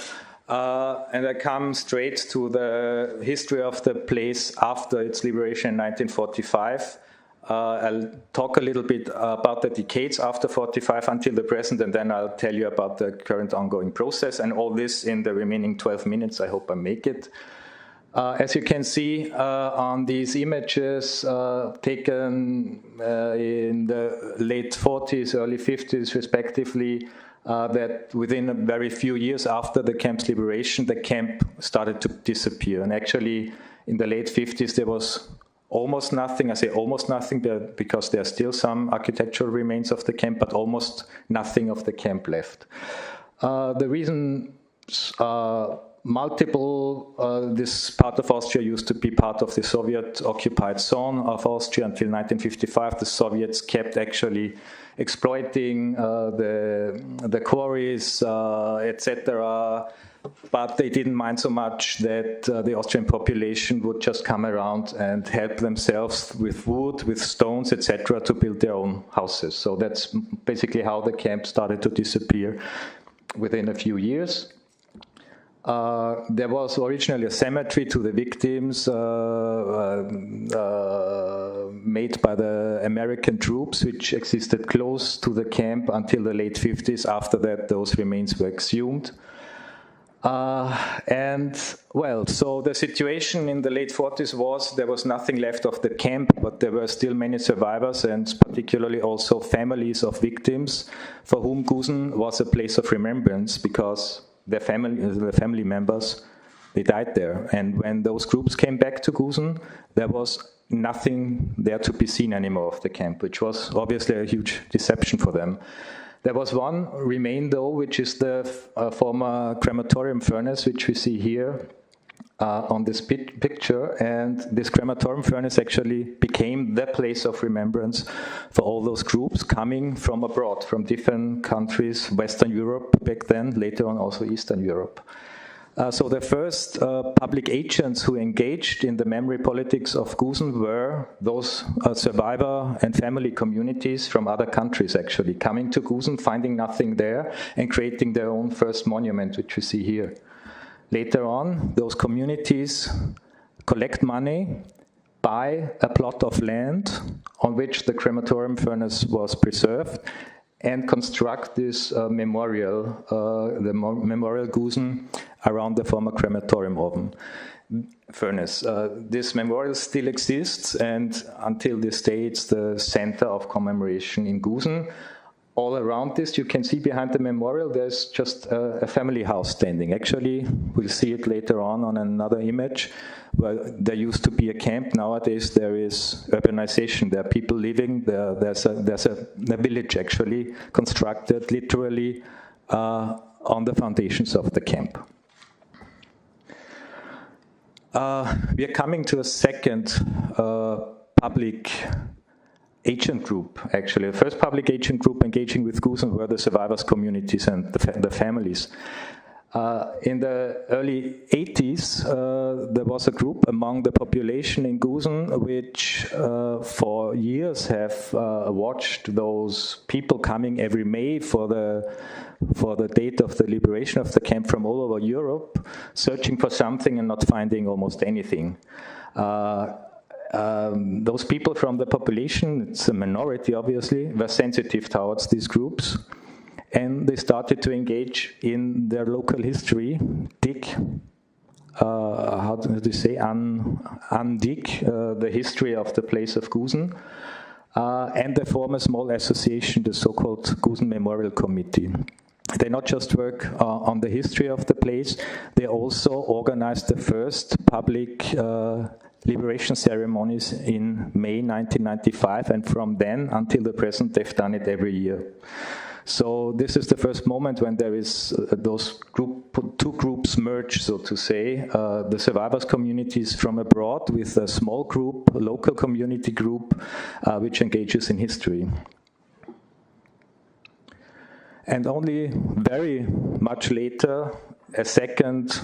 And I come straight to the history of the place after its liberation in 1945. I'll talk a little bit about the decades after 45 until the present, and then I'll tell you about the current ongoing process, and all this in the remaining 12 minutes. I hope I make it. As you can see on these images taken in the late 40s, early 50s respectively, that within a very few years after the camp's liberation, the camp started to disappear. And actually, in the late 50s, there was almost nothing. I say almost nothing because there are still some architectural remains of the camp, but almost nothing of the camp left. The reasons are multiple. This part of Austria used to be part of the Soviet-occupied zone of Austria until 1955. The Soviets kept actually exploiting the quarries, etc. But they didn't mind so much that the Austrian population would just come around and help themselves with wood, with stones, etc. to build their own houses. So that's basically how the camp started to disappear within a few years. There was originally a cemetery to the victims made by the American troops, which existed close to the camp until the late 50s. After that, those remains were exhumed. So the situation in the late 40s was there was nothing left of the camp, but there were still many survivors, and particularly also families of victims for whom Gusen was a place of remembrance because the family members, they died there. And when those groups came back to Gusen, there was nothing there to be seen anymore of the camp, which was obviously a huge deception for them. There was one remain, though, which is the former crematorium furnace, which we see here on this picture. And this crematorium furnace actually became the place of remembrance for all those groups coming from abroad, from different countries, Western Europe back then, later on also Eastern Europe. So the first public agents who engaged in the memory politics of Gusen were those survivor and family communities from other countries, actually, coming to Gusen, finding nothing there, and creating their own first monument, which we see here. Later on, those communities collect money, buy a plot of land on which the crematorium furnace was preserved, and construct this memorial, the Memorial Gusen, around the former crematorium oven furnace. This memorial still exists, and until this day, it's the center of commemoration in Gusen. All around this, you can see behind the memorial, there's just a family house standing. Actually, we'll see it later on another image, where there used to be a camp. Nowadays, there is urbanization. There are people living. There's a village, actually, constructed literally on the foundations of the camp. We are coming to a second public agent group, actually. The first public agent group engaging with Gusen were the survivors' communities and the families. In the early 80s, there was a group among the population in Gusen which for years have watched those people coming every May for the date of the liberation of the camp from all over Europe, searching for something and not finding almost anything. Those people from the population, it's a minority obviously, were sensitive towards these groups, and they started to engage in their local history, dig, how do you say, undig the history of the place of Gusen, and they form a small association, the so-called Gusen Memorial Committee. They not just work on the history of the place, they also organized the first public liberation ceremonies in May 1995, and from then until the present, they've done it every year. So this is the first moment when there is those two groups merge, so to say, the survivors' communities from abroad with a small group, a local community group, which engages in history. And only very much later, a second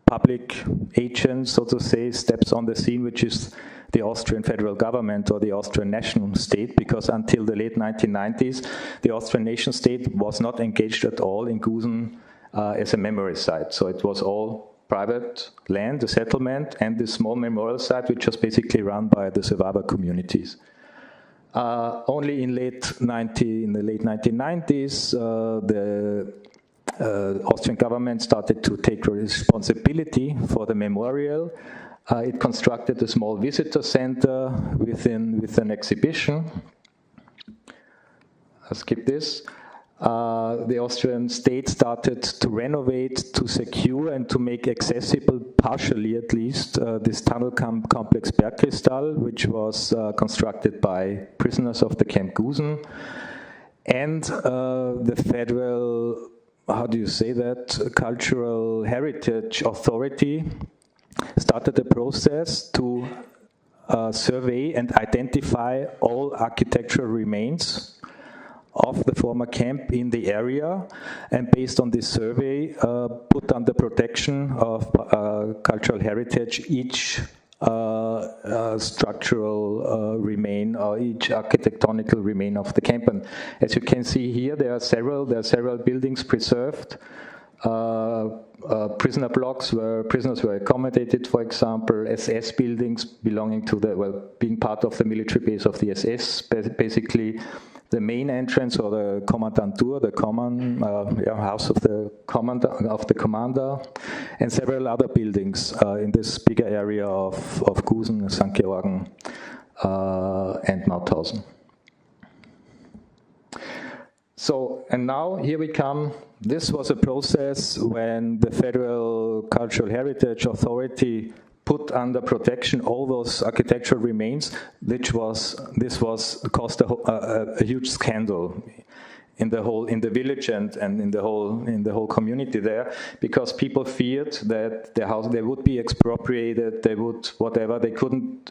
public agent, so to say, steps on the scene, which is the Austrian federal government or the Austrian nation state, because until the late 1990s, the Austrian nation state was not engaged at all in Gusen as a memory site. So it was all private land, the settlement, and this small memorial site, which was basically run by the survivor communities. Only in the late 1990s, the Austrian government started to take responsibility for the memorial. It constructed a small visitor center with an exhibition. I'll skip this. The Austrian state started to renovate, to secure and to make accessible, partially at least, this tunnel complex Bergkristall, which was constructed by prisoners of the Camp Gusen. And the federal, how do you say that, cultural heritage authority started a process to survey and identify all architectural remains of the former camp in the area, and based on this survey, put under protection of cultural heritage each structural remain or each architectonical remain of the camp. And as you can see here, there are several buildings preserved prisoner blocks where prisoners were accommodated, for example, SS buildings belonging to the, well, being part of the military base of the SS, basically the main entrance, or the Commandant Dürr, the house of the commander, and several other buildings in this bigger area of Gusen, St. Georgen, and Mauthausen. So, and now here we come. This was a process when the Federal Cultural Heritage Authority put under protection all those architectural remains, this caused a huge scandal in the village and in the whole community there, because people feared that their house, they would be expropriated, they would whatever, they couldn't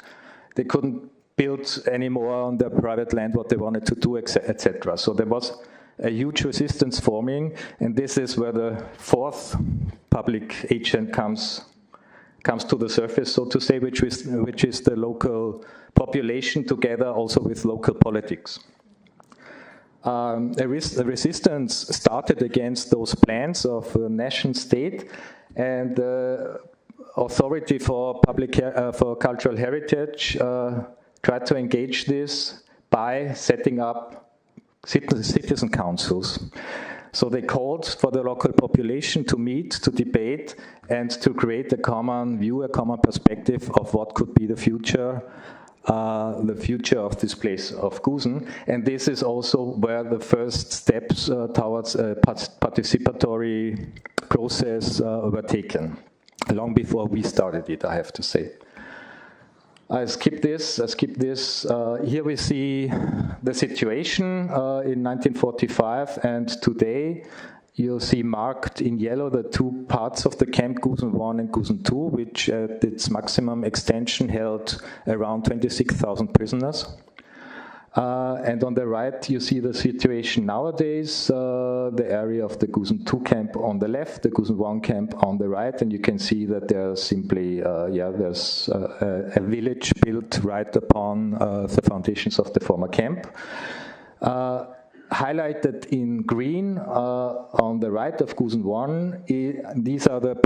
build anymore on their private land what they wanted to do, etc. So there was a huge resistance forming, and this is where the fourth public agent comes to the surface, so to say, which is the local population together also with local politics. A resistance started against those plans of a nation state, and the Authority for Cultural Heritage tried to engage this by setting up citizen councils. So they called for the local population to meet, to debate, and to create a common view, a common perspective of what could be the future of this place of Gusen. And this is also where the first steps towards a participatory process were taken, long before we started it, I have to say. I skip this. Here we see the situation in 1945, and today you'll see marked in yellow the two parts of the camp, Gusen 1 and Gusen 2, which at its maximum extension held around 26,000 prisoners. And on the right, you see the situation nowadays, the area of the Gusen 2 camp on the left, the Gusen 1 camp on the right, and you can see that there's simply, there's a village built right upon the foundations of the former camp. Highlighted in green on the right of Gusen 1, these are the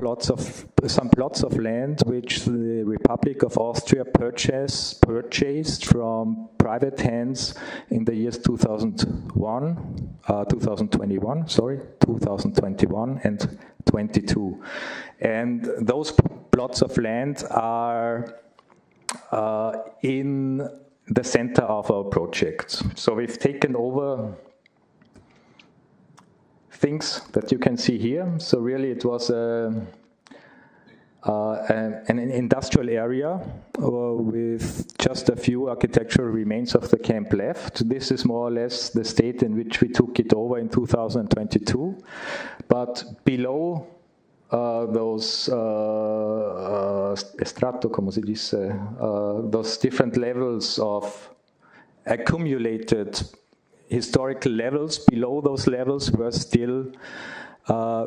some plots of land which the Republic of Austria purchased from private hands in the years 2021 and 22. And those plots of land are in the center of our project. So we've taken over things that you can see here. So really it was an industrial area with just a few architectural remains of the camp left. This is more or less the state in which we took it over in 2022. But below those estrato, como se dice, those different levels of accumulated historical levels, below those levels were still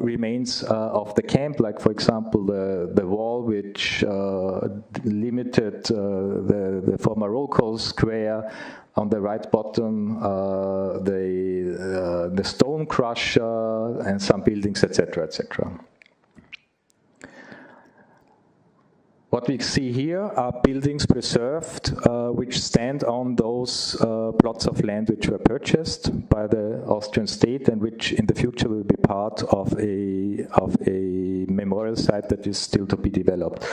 remains of the camp, like for example the wall which limited the former roll call square. On the right bottom, the stone crusher and some buildings, etc., etc. What we see here are buildings preserved, which stand on those plots of land which were purchased by the Austrian state and which in the future will be part of a memorial site that is still to be developed.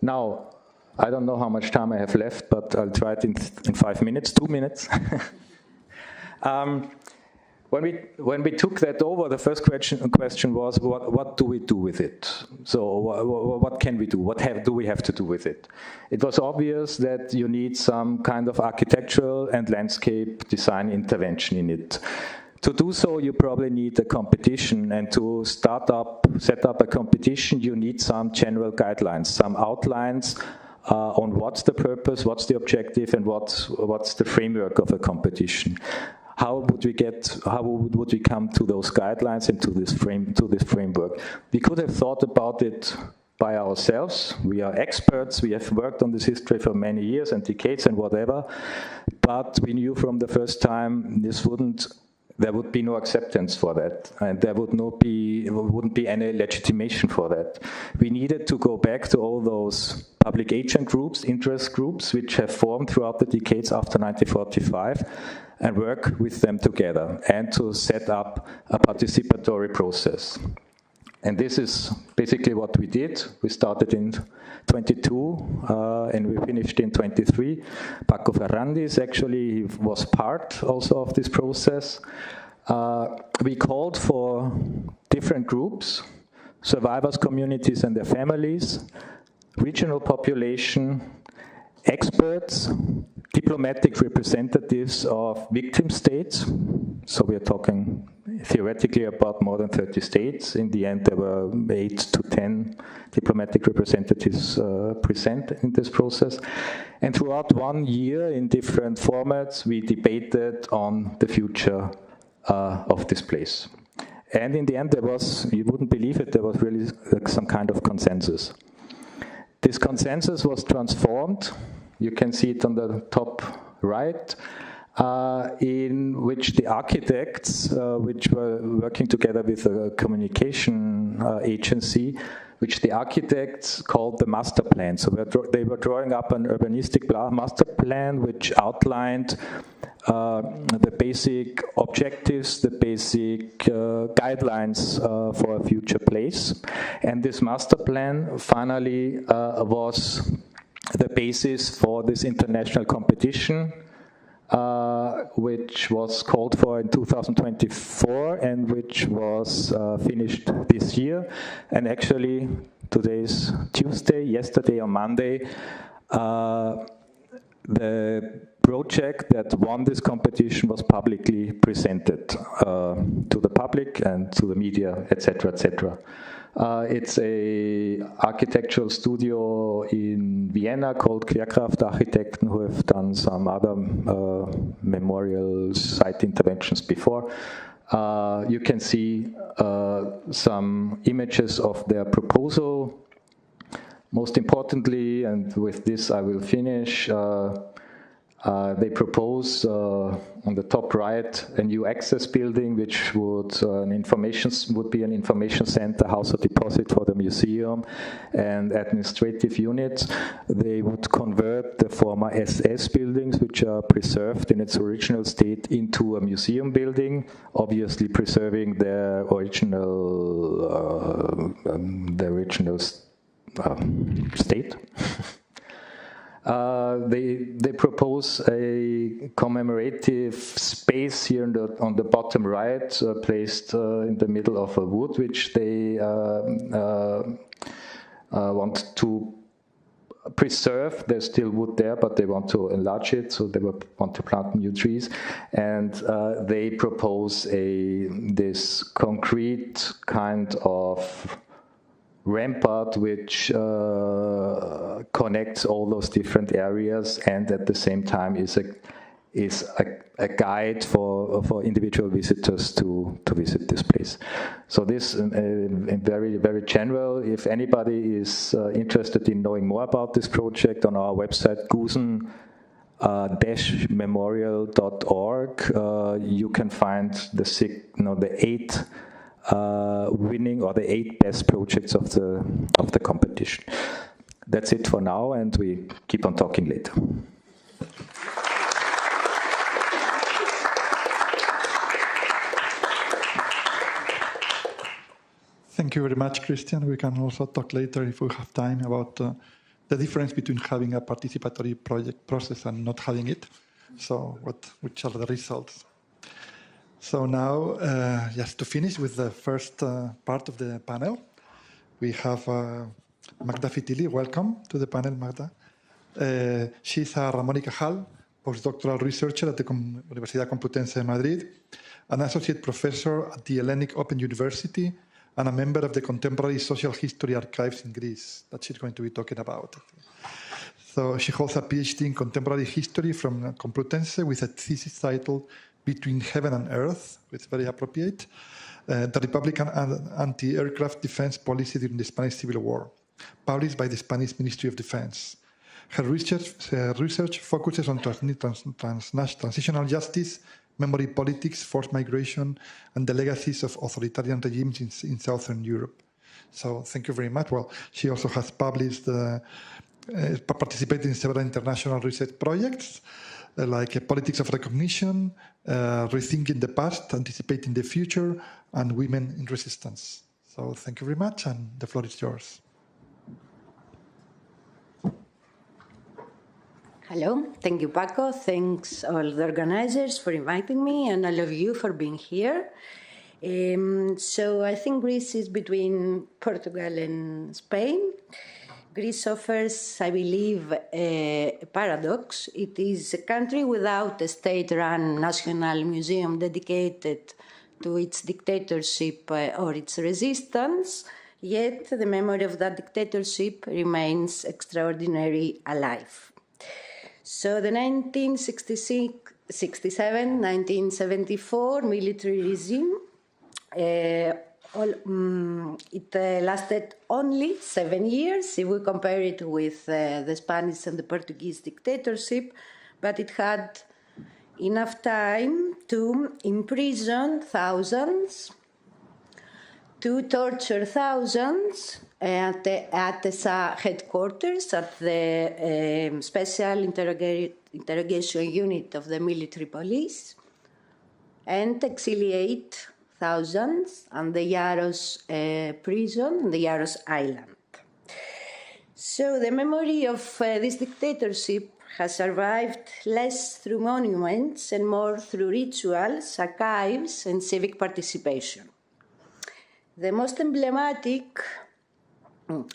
Now, I don't know how much time I have left, but I'll try it in 5 minutes, 2 minutes. When we took that over, the first question was, what do we do with it? So what can we do? What do we have to do with it? It was obvious that you need some kind of architectural and landscape design intervention in it. To do so, you probably need a competition, and to set up a competition, you need some general guidelines, some outlines on what's the purpose, what's the objective, and what's the framework of a competition. How would we come to those guidelines and to this framework? We could have thought about it by ourselves. We are experts. We have worked on this history for many years and decades and whatever. But we knew from the first time this wouldn't there would be no acceptance for that, and there wouldn't be any legitimation for that. We needed to go back to all those public agent groups, interest groups, which have formed throughout the decades after 1945, and work with them together, and to set up a participatory process. And this is basically what we did. We started in 22 and we finished in 23. Paco Ferrándiz actually was part also of this process. We called for different groups, survivors, communities and their families, regional population, experts, diplomatic representatives of victim states. So we are talking theoretically about more than 30 states. In the end, there were 8 to 10 diplomatic representatives present in this process. And throughout 1 year, in different formats, we debated on the future of this place. And in the end, there was, you wouldn't believe it, there was really some kind of consensus. This consensus was transformed. You can see it on the top right, in which the architects, which were working together with a communication agency, which the architects called the master plan. So they were drawing up an urbanistic master plan which outlined the basic objectives, the basic guidelines for a future place. And this master plan finally was the basis for this international competition, which was called for in 2024 and which was finished this year. And actually, today's Tuesday, yesterday on Monday, the project that won this competition was publicly presented to the public and to the media, etc., etc. It's a architectural studio in Vienna called Querkraftarchitekten, who have done some other memorial site interventions before. You can see some images of their proposal. Most importantly, and with this I will finish, they propose on the top right a new access building, which would be an information center, house of deposit for the museum, and administrative units. They would convert the former SS buildings, which are preserved in its original state, into a museum building, obviously preserving their original state. They propose a commemorative space here on the bottom right, placed in the middle of a wood, which they want to preserve. There's still wood there, but they want to enlarge it, so they want to plant new trees. And they propose this concrete kind of rampart which connects all those different areas, and at the same time is a guide for individual visitors to visit this place. So this, in very, very general, if anybody is interested in knowing more about this project, on our website, Mauthausen-memorial.org, you can find the 8 winning, or the 8 best projects of the competition. That's it for now, and we keep on talking later. Thank you very much, Christian. We can also talk later, if we have time, about the difference between having a participatory project process and not having it. So which are the results? So now, just to finish with the first part of the panel, we have Magda Fytili. Welcome to the panel, Magda. She's a Ramón y Cajal postdoctoral researcher at the Universidad Complutense de Madrid, an associate professor at the Hellenic Open University, and a member of the Contemporary Social History Archives in Greece, that she's going to be talking about. So she holds a PhD in Contemporary History from Complutense with a thesis titled Between Heaven and Earth, which is very appropriate, the Republican Anti-Aircraft Defense Policy during the Spanish Civil War, published by the Spanish Ministry of Defense. Her research focuses on transitional justice, memory politics, forced migration, and the legacies of authoritarian regimes in Southern Europe. So thank you very much. Well, she also has published, participated in several international research projects, like Politics of Recognition, Rethinking the Past, Anticipating the Future, and Women in Resistance. So thank you very much, and the floor is yours. Hello, thank you, Paco. Thanks all the organizers for inviting me, and all of you for being here. So I think Greece is between Portugal and Spain. Greece offers, I believe, a paradox. It is a country without a state-run national museum dedicated to its dictatorship or its resistance, yet the memory of that dictatorship remains extraordinarily alive. So the 1967-1974 military regime, it lasted only 7 years if we compare it with the Spanish and the Portuguese dictatorship, but it had enough time to imprison thousands, to torture thousands at the ASKI headquarters, at the special interrogation unit of the military police, and exiliate thousands on the Yaros prison, the Yaros island. So the memory of this dictatorship has survived less through monuments and more through rituals, archives, and civic participation. The most emblematic,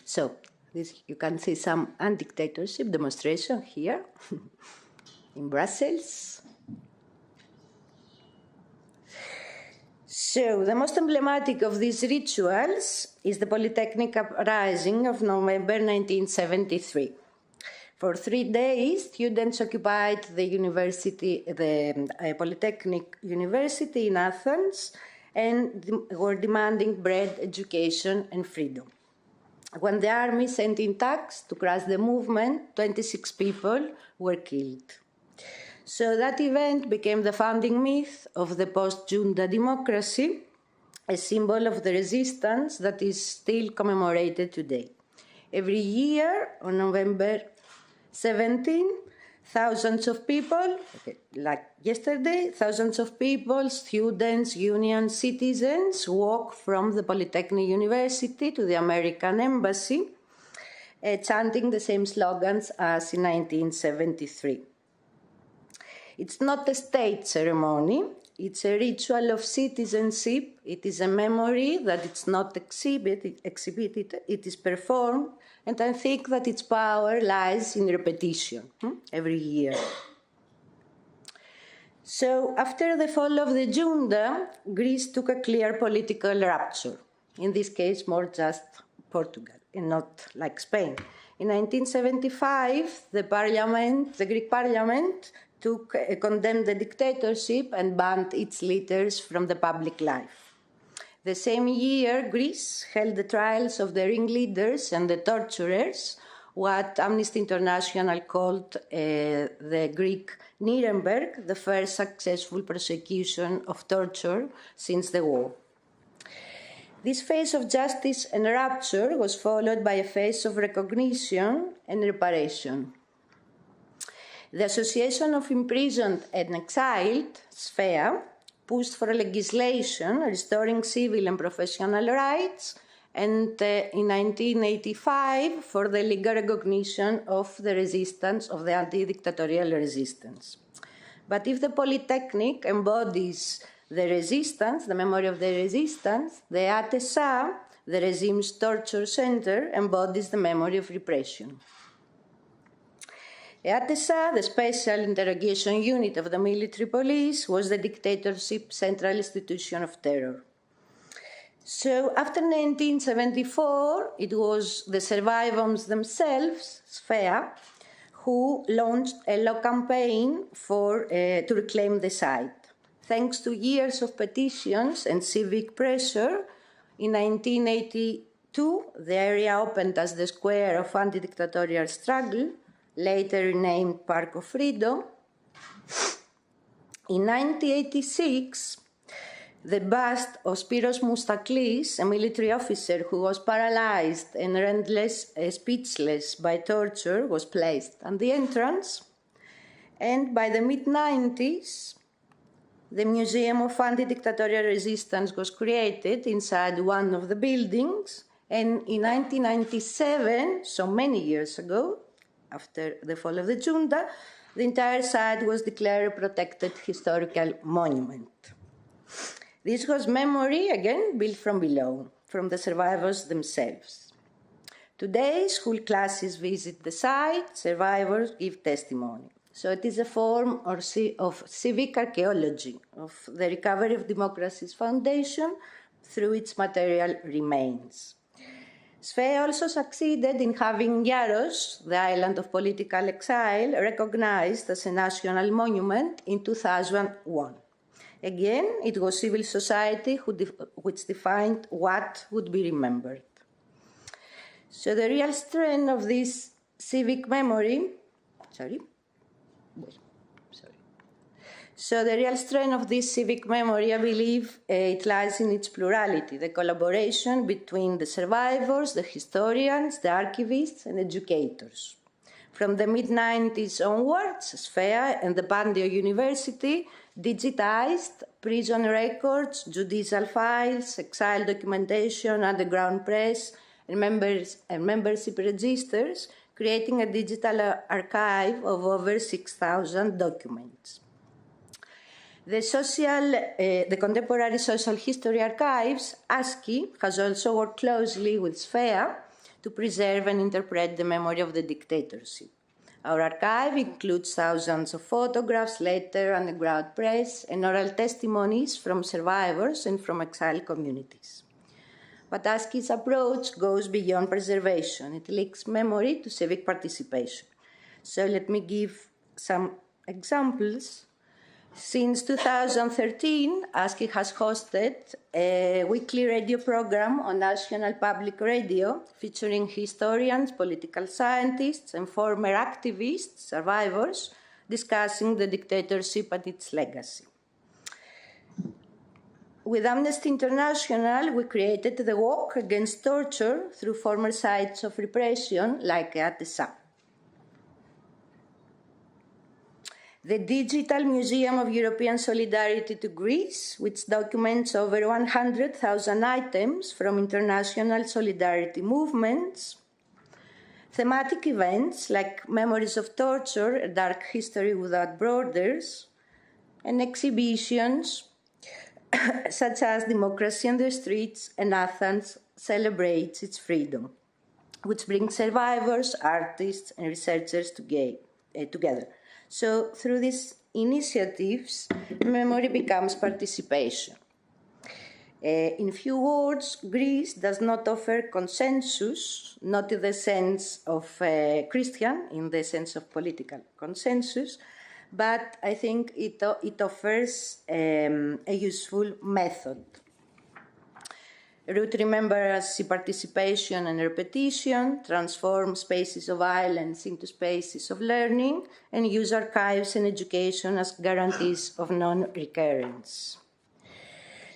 so this, you can see some anti-dictatorship demonstration here in Brussels. So the most emblematic of these rituals is the Polytechnic uprising of November 1973. For 3 days, students occupied the university, the Polytechnic University in Athens, and were demanding bread, education, and freedom. When the army sent in tanks to crush the movement, 26 people were killed. So that event became the founding myth of the post-junta democracy, a symbol of the resistance that is still commemorated today. Every year, on November 17, thousands of people, like yesterday, thousands of people, students, unions, citizens, walk from the Polytechnic University to the American Embassy, chanting the same slogans as in 1973. It's not a state ceremony, it's a ritual of citizenship, it is a memory that it's not exhibited, it is performed, and I think that its power lies in repetition every year. So after the fall of the junta, Greece took a clear political rupture, in this case more just Portugal, and not like Spain. In 1975, the Greek parliament condemned the dictatorship and banned its leaders from the public life. The same year, Greece held the trials of the ringleaders and the torturers, what Amnesty International called the Greek Nuremberg, the first successful prosecution of torture since the war. This phase of justice and rupture was followed by a phase of recognition and reparation. The Association of Imprisoned and Exiled, SFEA, pushed for legislation restoring civil and professional rights, and in 1985 for the legal recognition of the resistance, of the anti-dictatorial resistance. But if the Polytechnic embodies the resistance, the memory of the resistance, the ASKI, the regime's torture center, embodies the memory of repression. The ASKI, the special interrogation unit of the military police, was the dictatorship's central institution of terror. So after 1974, it was the survivors themselves, SFEA, who launched a law campaign to reclaim the site. Thanks to years of petitions and civic pressure, in 1982, the area opened as the square of anti-dictatorial struggle, later renamed Park of Freedom. In 1986, the bust of Spiros Moustaklis, a military officer who was paralyzed and rendered speechless by torture, was placed at the entrance. And by the mid-90s, the Museum of Anti-Dictatorial Resistance was created inside one of the buildings. And in 1997, so many years ago, after the fall of the junta, the entire site was declared a protected historical monument. This was memory, again, built from below, from the survivors themselves. Today, school classes visit the site, survivors give testimony. So it is a form of civic archaeology of the recovery of democracy's foundation through its material remains. Sfea also succeeded in having Yaros, the island of political exile, recognized as a national monument in 2001. Again, it was civil society which defined what would be remembered. So the real strength of this civic memory, So the real strength of this civic memory, I believe, it lies in its plurality, the collaboration between the survivors, the historians, the archivists, and educators. From the mid-90s onwards, Sfea and the Pandio University digitized prison records, judicial files, exile documentation, underground press, and membership registers, creating a digital archive of over 6,000 documents. The Contemporary Social History Archives, ASKI, has also worked closely with Sfea to preserve and interpret the memory of the dictatorship. Our archive includes thousands of photographs, letters, underground press, and oral testimonies from survivors and from exiled communities. But ASKI's approach goes beyond preservation. It links memory to civic participation. So let me give some examples. Since 2013, ASKI has hosted a weekly radio program on National Public Radio featuring historians, political scientists, and former activists, survivors, discussing the dictatorship and its legacy. With Amnesty International, we created the Walk Against Torture through former sites of repression like Atessa. The Digital Museum of European Solidarity to Greece, which documents over 100,000 items from international solidarity movements. Thematic events like Memories of Torture, A Dark History Without Borders, and exhibitions such as Democracy on the Streets and Athens Celebrates Its Freedom, which brings survivors, artists, and researchers together. So through these initiatives, memory becomes participation. In few words, Greece does not offer consensus, not in the sense of Christian, in the sense of political consensus, but I think it offers a useful method. Root remembrance, participation and repetition, transform spaces of violence into spaces of learning, and use archives and education as guarantees of non-recurrence.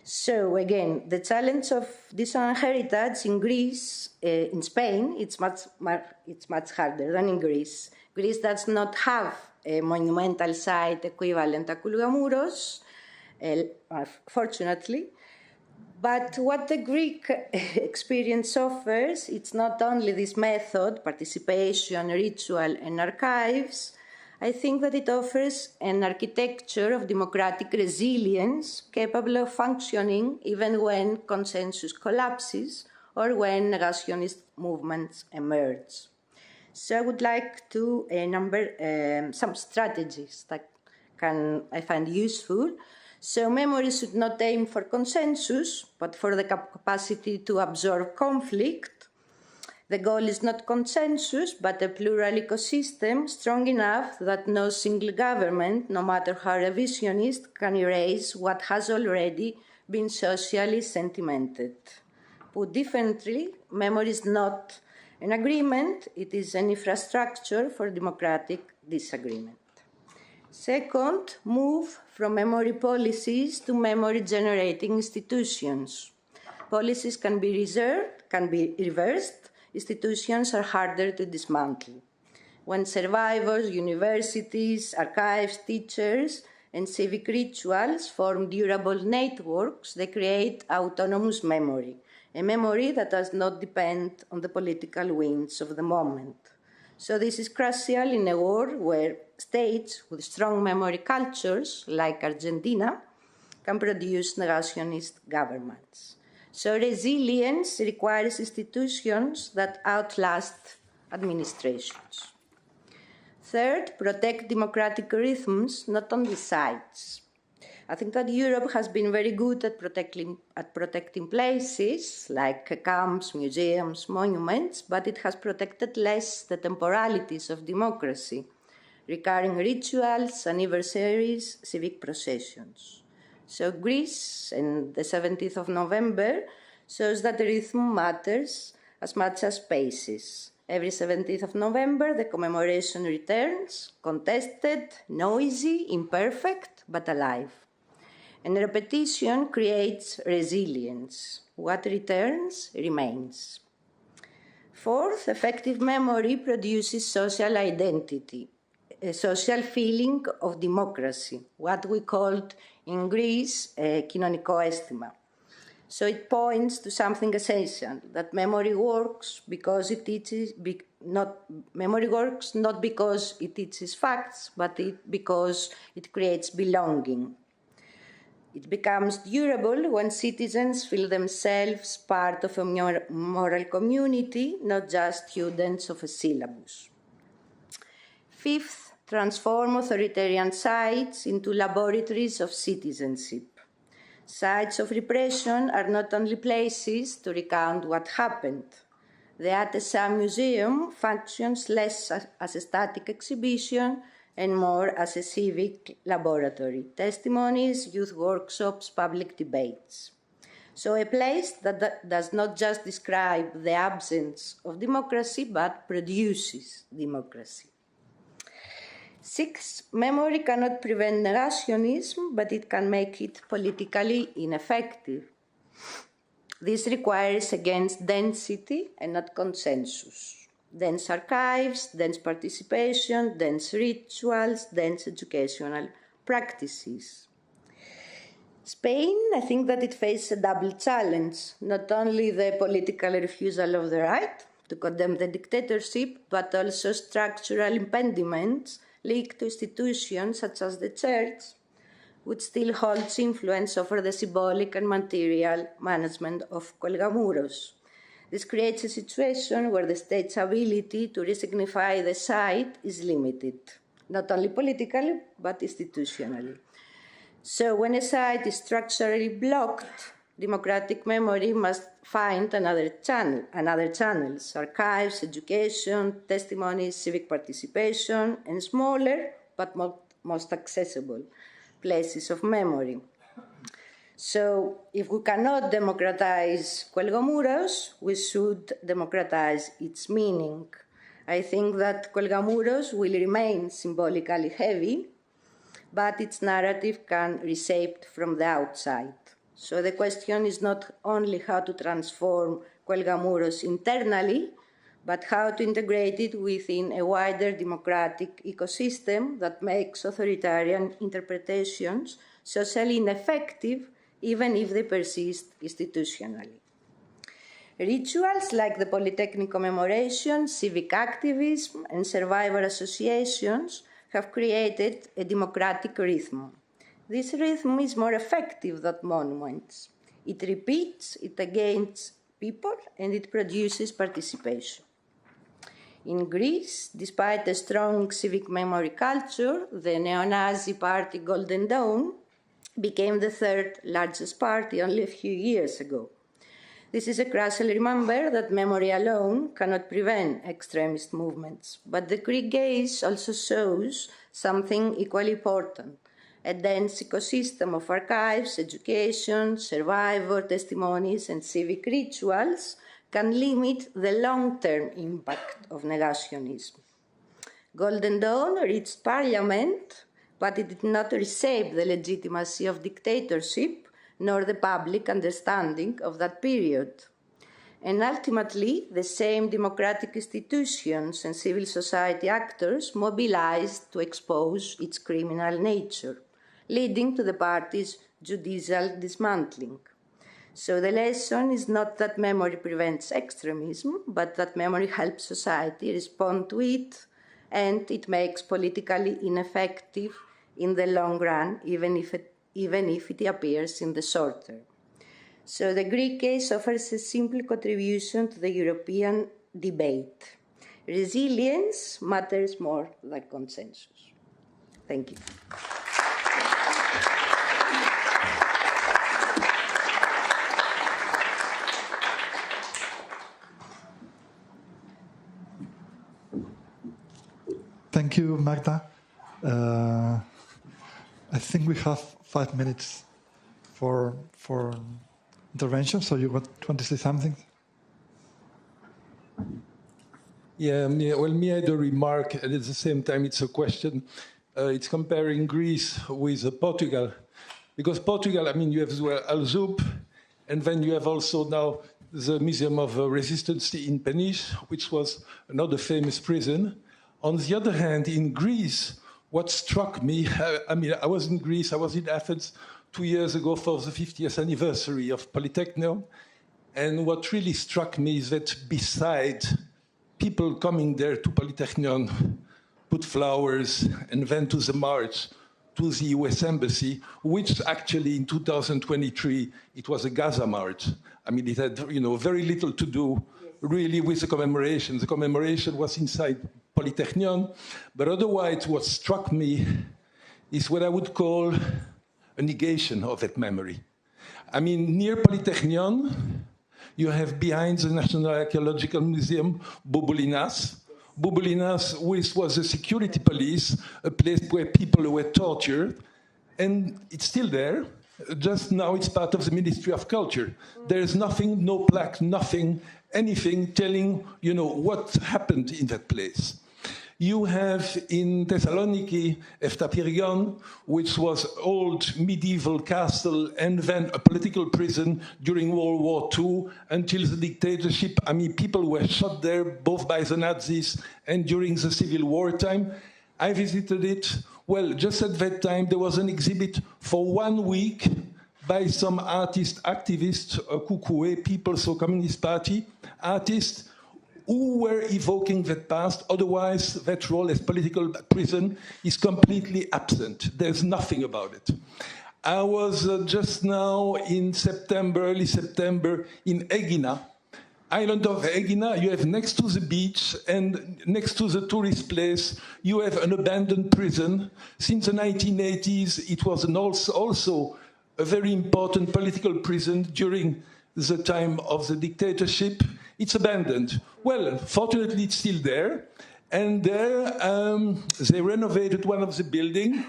So again, the challenge of dissonant heritage in Greece, in Spain, it's much harder than in Greece. Greece does not have a monumental site equivalent to Koulougamuros, fortunately. But what the Greek experience offers, it's not only this method, participation, ritual, and archives. I think that it offers an architecture of democratic resilience capable of functioning even when consensus collapses or when negationist movements emerge. So I would like to number some strategies that I find useful. So memory should not aim for consensus, but for the capacity to absorb conflict. The goal is not consensus, but a plural ecosystem strong enough that no single government, no matter how revisionist, can erase what has already been socially sentimented. Put differently, memory is not an agreement, it is an infrastructure for democratic disagreement. Second, move from memory policies to memory-generating institutions. Policies can be reversed. Institutions are harder to dismantle. When survivors, universities, archives, teachers, and civic rituals form durable networks, they create autonomous memory, a memory that does not depend on the political winds of the moment. So this is crucial in a world where states with strong memory cultures, like Argentina, can produce negationist governments. So resilience requires institutions that outlast administrations. Third, protect democratic rhythms, not only sites. I think that Europe has been very good at protecting places like camps, museums, monuments, but it has protected less the temporalities of democracy, recurring rituals, anniversaries, civic processions. So Greece, and the 17th of November, shows that the rhythm matters as much as spaces. Every 17th of November, the commemoration returns, contested, noisy, imperfect, but alive. And repetition creates resilience. What returns remains. Fourth, effective memory produces social identity, a social feeling of democracy, what we called in Greece κοινωνικό αίσθημα. So it points to something essential, that memory works because it teaches, memory works not because it teaches facts, but because it creates belonging. It becomes durable when citizens feel themselves part of a moral community, not just students of a syllabus. Fifth, transform authoritarian sites into laboratories of citizenship. Sites of repression are not only places to recount what happened. The ASKI Museum functions less as a static exhibition and more as a civic laboratory. Testimonies, youth workshops, public debates. So a place that does not just describe the absence of democracy, but produces democracy. Sixth, memory cannot prevent negationism, but it can make it politically ineffective. This requires against density and not consensus. Dense archives, dense participation, dense rituals, dense educational practices. Spain, I think that it faces a double challenge, not only the political refusal of the right to condemn the dictatorship, but also structural impediments linked to institutions such as the church, which still holds influence over the symbolic and material management of colgamuros. This creates a situation where the state's ability to re-signify the site is limited, not only politically, but institutionally. So when a site is structurally blocked, democratic memory must find another channels, archives, education, testimonies, civic participation, and smaller, but most accessible places of memory. So if we cannot democratize colgamuros, we should democratize its meaning. I think that colgamuros will remain symbolically heavy, but its narrative can be reshaped from the outside. So the question is not only how to transform colgamuros internally, but how to integrate it within a wider democratic ecosystem that makes authoritarian interpretations socially ineffective, even if they persist institutionally. Rituals like the Polytechnic commemoration, civic activism, and survivor associations have created a democratic rhythm. This rhythm is more effective than monuments. It repeats, it engages people, and it produces participation. In Greece, despite a strong civic memory culture, the neo-Nazi party Golden Dawn became the third largest party only a few years ago. This is a crucial reminder that memory alone cannot prevent extremist movements, but the Greek case also shows something equally important. A dense ecosystem of archives, education, survivor testimonies, and civic rituals can limit the long-term impact of negationism. Golden Dawn reached parliament but it did not reshape the legitimacy of dictatorship nor the public understanding of that period. And ultimately, the same democratic institutions and civil society actors mobilized to expose its criminal nature, leading to the party's judicial dismantling. So the lesson is not that memory prevents extremism, but that memory helps society respond to it, and it makes politically ineffective in the long run, even if it appears in the short term. So the Greek case offers a simple contribution to the European debate. Resilience matters more than consensus. Thank you. Thank you, Magda. I think we have 5 minutes for intervention, so you want to say something? Yeah, well, me I had a remark, and at the same time it's a question. It's comparing Greece with Portugal. Because Portugal, I mean, you have as well Aljube, and then you have also now the Museum of Resistance in Peniche, which was another famous prison. On the other hand, in Greece, what struck me, I mean, I was in Greece, I was in Athens 2 years ago for the 50th anniversary of Polytechnion, and what really struck me is that beside people coming there to Polytechnion, put flowers, and then to the march to the US Embassy, which actually in 2023, it was a Gaza march. I mean, it had, very little to do really with the commemoration. The commemoration was inside Polytechnion, but otherwise what struck me is what I would call a negation of that memory. I mean, near Polytechnion, you have behind the National Archaeological Museum, Bobolinas. Bobolinas, which was a security police, a place where people were tortured, and it's still there. Just now it's part of the Ministry of Culture. There is nothing, no plaque, nothing, anything telling, what happened in that place. You have in Thessaloniki, Eftapyrion, which was old medieval castle and then a political prison during World War II until the dictatorship. I mean, people were shot there both by the Nazis and during the Civil War time. I visited it. Well, just at that time, there was an exhibit for 1 week by some artist activists, Kukue people, so Communist Party artists, who were evoking that past. Otherwise, that role as political prison is completely absent. There's nothing about it. I was just now in September, early September, in Egina, island of Egina. You have next to the beach and next to the tourist place, you have an abandoned prison. Since the 1980s, it was also a very important political prison during the time of the dictatorship. It's abandoned. Well, fortunately, it's still there. And there, they renovated one of the buildings.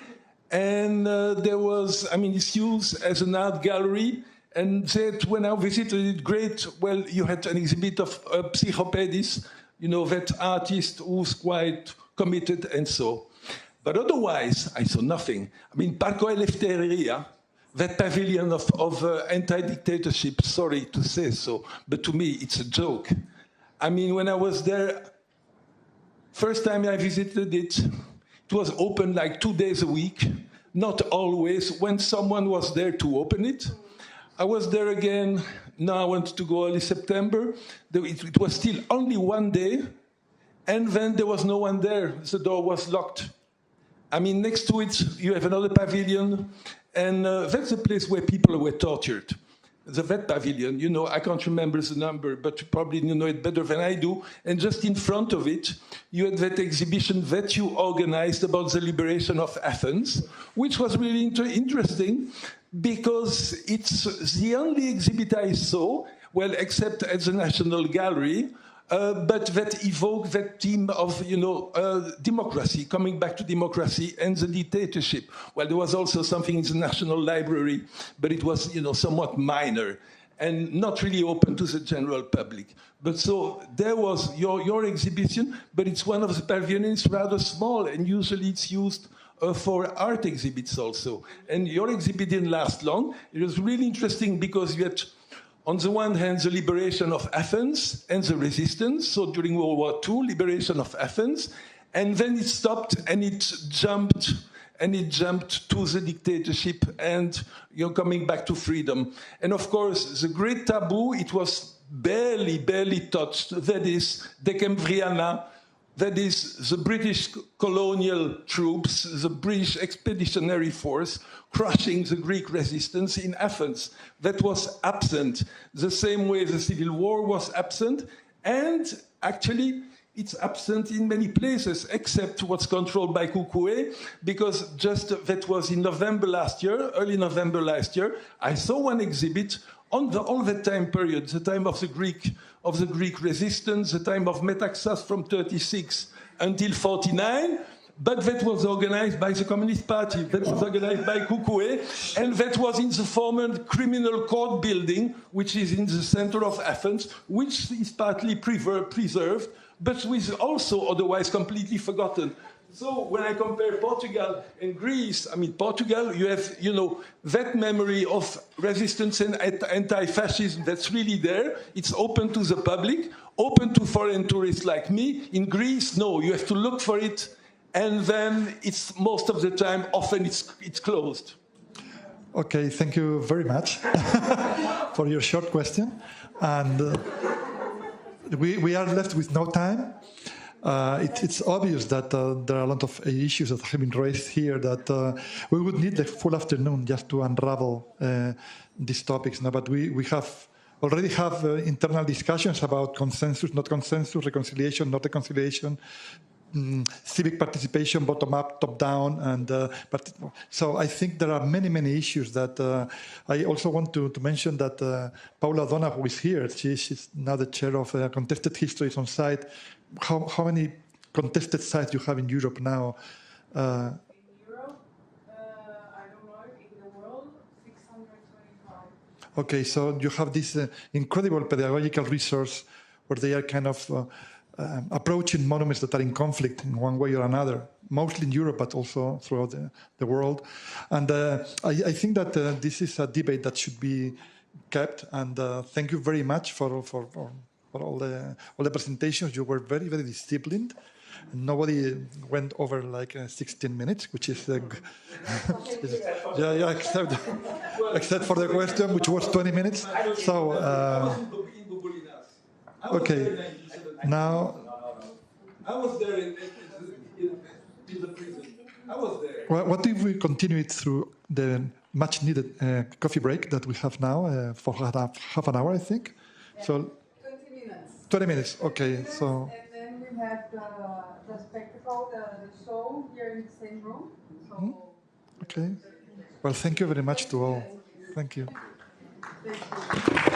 And there was, I mean, it's used as an art gallery. And that when I visited it, great, well, you had an exhibit of Psychopedis, that artist who's quite committed and so. But otherwise, I saw nothing. I mean, Parco Eleftheria, that pavilion of anti-dictatorship, sorry to say so, but to me, it's a joke. I mean, when I was there, first time I visited it, it was open like 2 days a week, not always, when someone was there to open it. I was there again, now I want to go early September. It was still only 1 day, and then there was no one there. The door was locked. I mean, next to it, you have another pavilion, and that's the place where people were tortured. The vet pavilion, I can't remember the number, but you probably know it better than I do. And just in front of it, you had that exhibition that you organized about the liberation of Athens, which was really interesting because it's the only exhibit I saw, well, except at the National Gallery, but that evoked that theme of, democracy, coming back to democracy and the dictatorship. Well, there was also something in the National Library, but it was, somewhat minor and not really open to the general public. But so there was your exhibition, but it's one of the pavilions, rather small, and usually it's used for art exhibits also. And your exhibit didn't last long. It was really interesting because you had, on the one hand, the liberation of Athens and the resistance. So during World War II, liberation of Athens. And then it stopped and it jumped to the dictatorship and coming back to freedom. And of course, the great taboo, it was barely touched. That is Decembriana, that is the British colonial troops, the British expeditionary force crushing the Greek resistance in Athens. That was absent. The same way the Civil War was absent, and actually it's absent in many places, except what's controlled by Kukue, because just that was in November last year, early November last year, I saw one exhibit on all that time period, the time of the Greek resistance, the time of Metaxas from 36 until 49, but that was organized by the Communist Party, that was organized by Kukue, and that was in the former criminal court building, which is in the center of Athens, which is partly preserved, but was also otherwise completely forgotten. So when I compare Portugal and Greece, I mean, Portugal, you have, that memory of resistance and anti-fascism that's really there. It's open to the public, open to foreign tourists like me. In Greece, no, you have to look for it, and then it's most of the time, often it's closed. Okay, thank you very much for your short question. And we are left with no time. It's obvious that there are a lot of issues that have been raised here that we would need the full afternoon just to unravel these topics. No? But we already have internal discussions about consensus, not consensus, reconciliation, not reconciliation, civic participation, bottom-up, top-down. And so I think there are many issues that I also want to mention that Paula Donna, who is here, she's now the chair of Contested Histories on Site. How many contested sites you have in Europe now? In Europe, I don't know, in the world, 625. Okay, so you have this incredible pedagogical resource where they are kind of approaching monuments that are in conflict in one way or another, mostly in Europe, but also throughout the world. And I think that this is a debate that should be kept. And thank you very much for all the presentations. You were very disciplined. Nobody went over like 16 minutes, which is except for the question, which was 20 minutes. So okay, now I was there in the prison. I was there. What if we continue it through the much needed coffee break that we have now for half an hour, I think. So 20 minutes, okay. So. And then we have the spectacle, the show here in the same room. So okay. Well, thank you very much to all. Thank you. Thank you.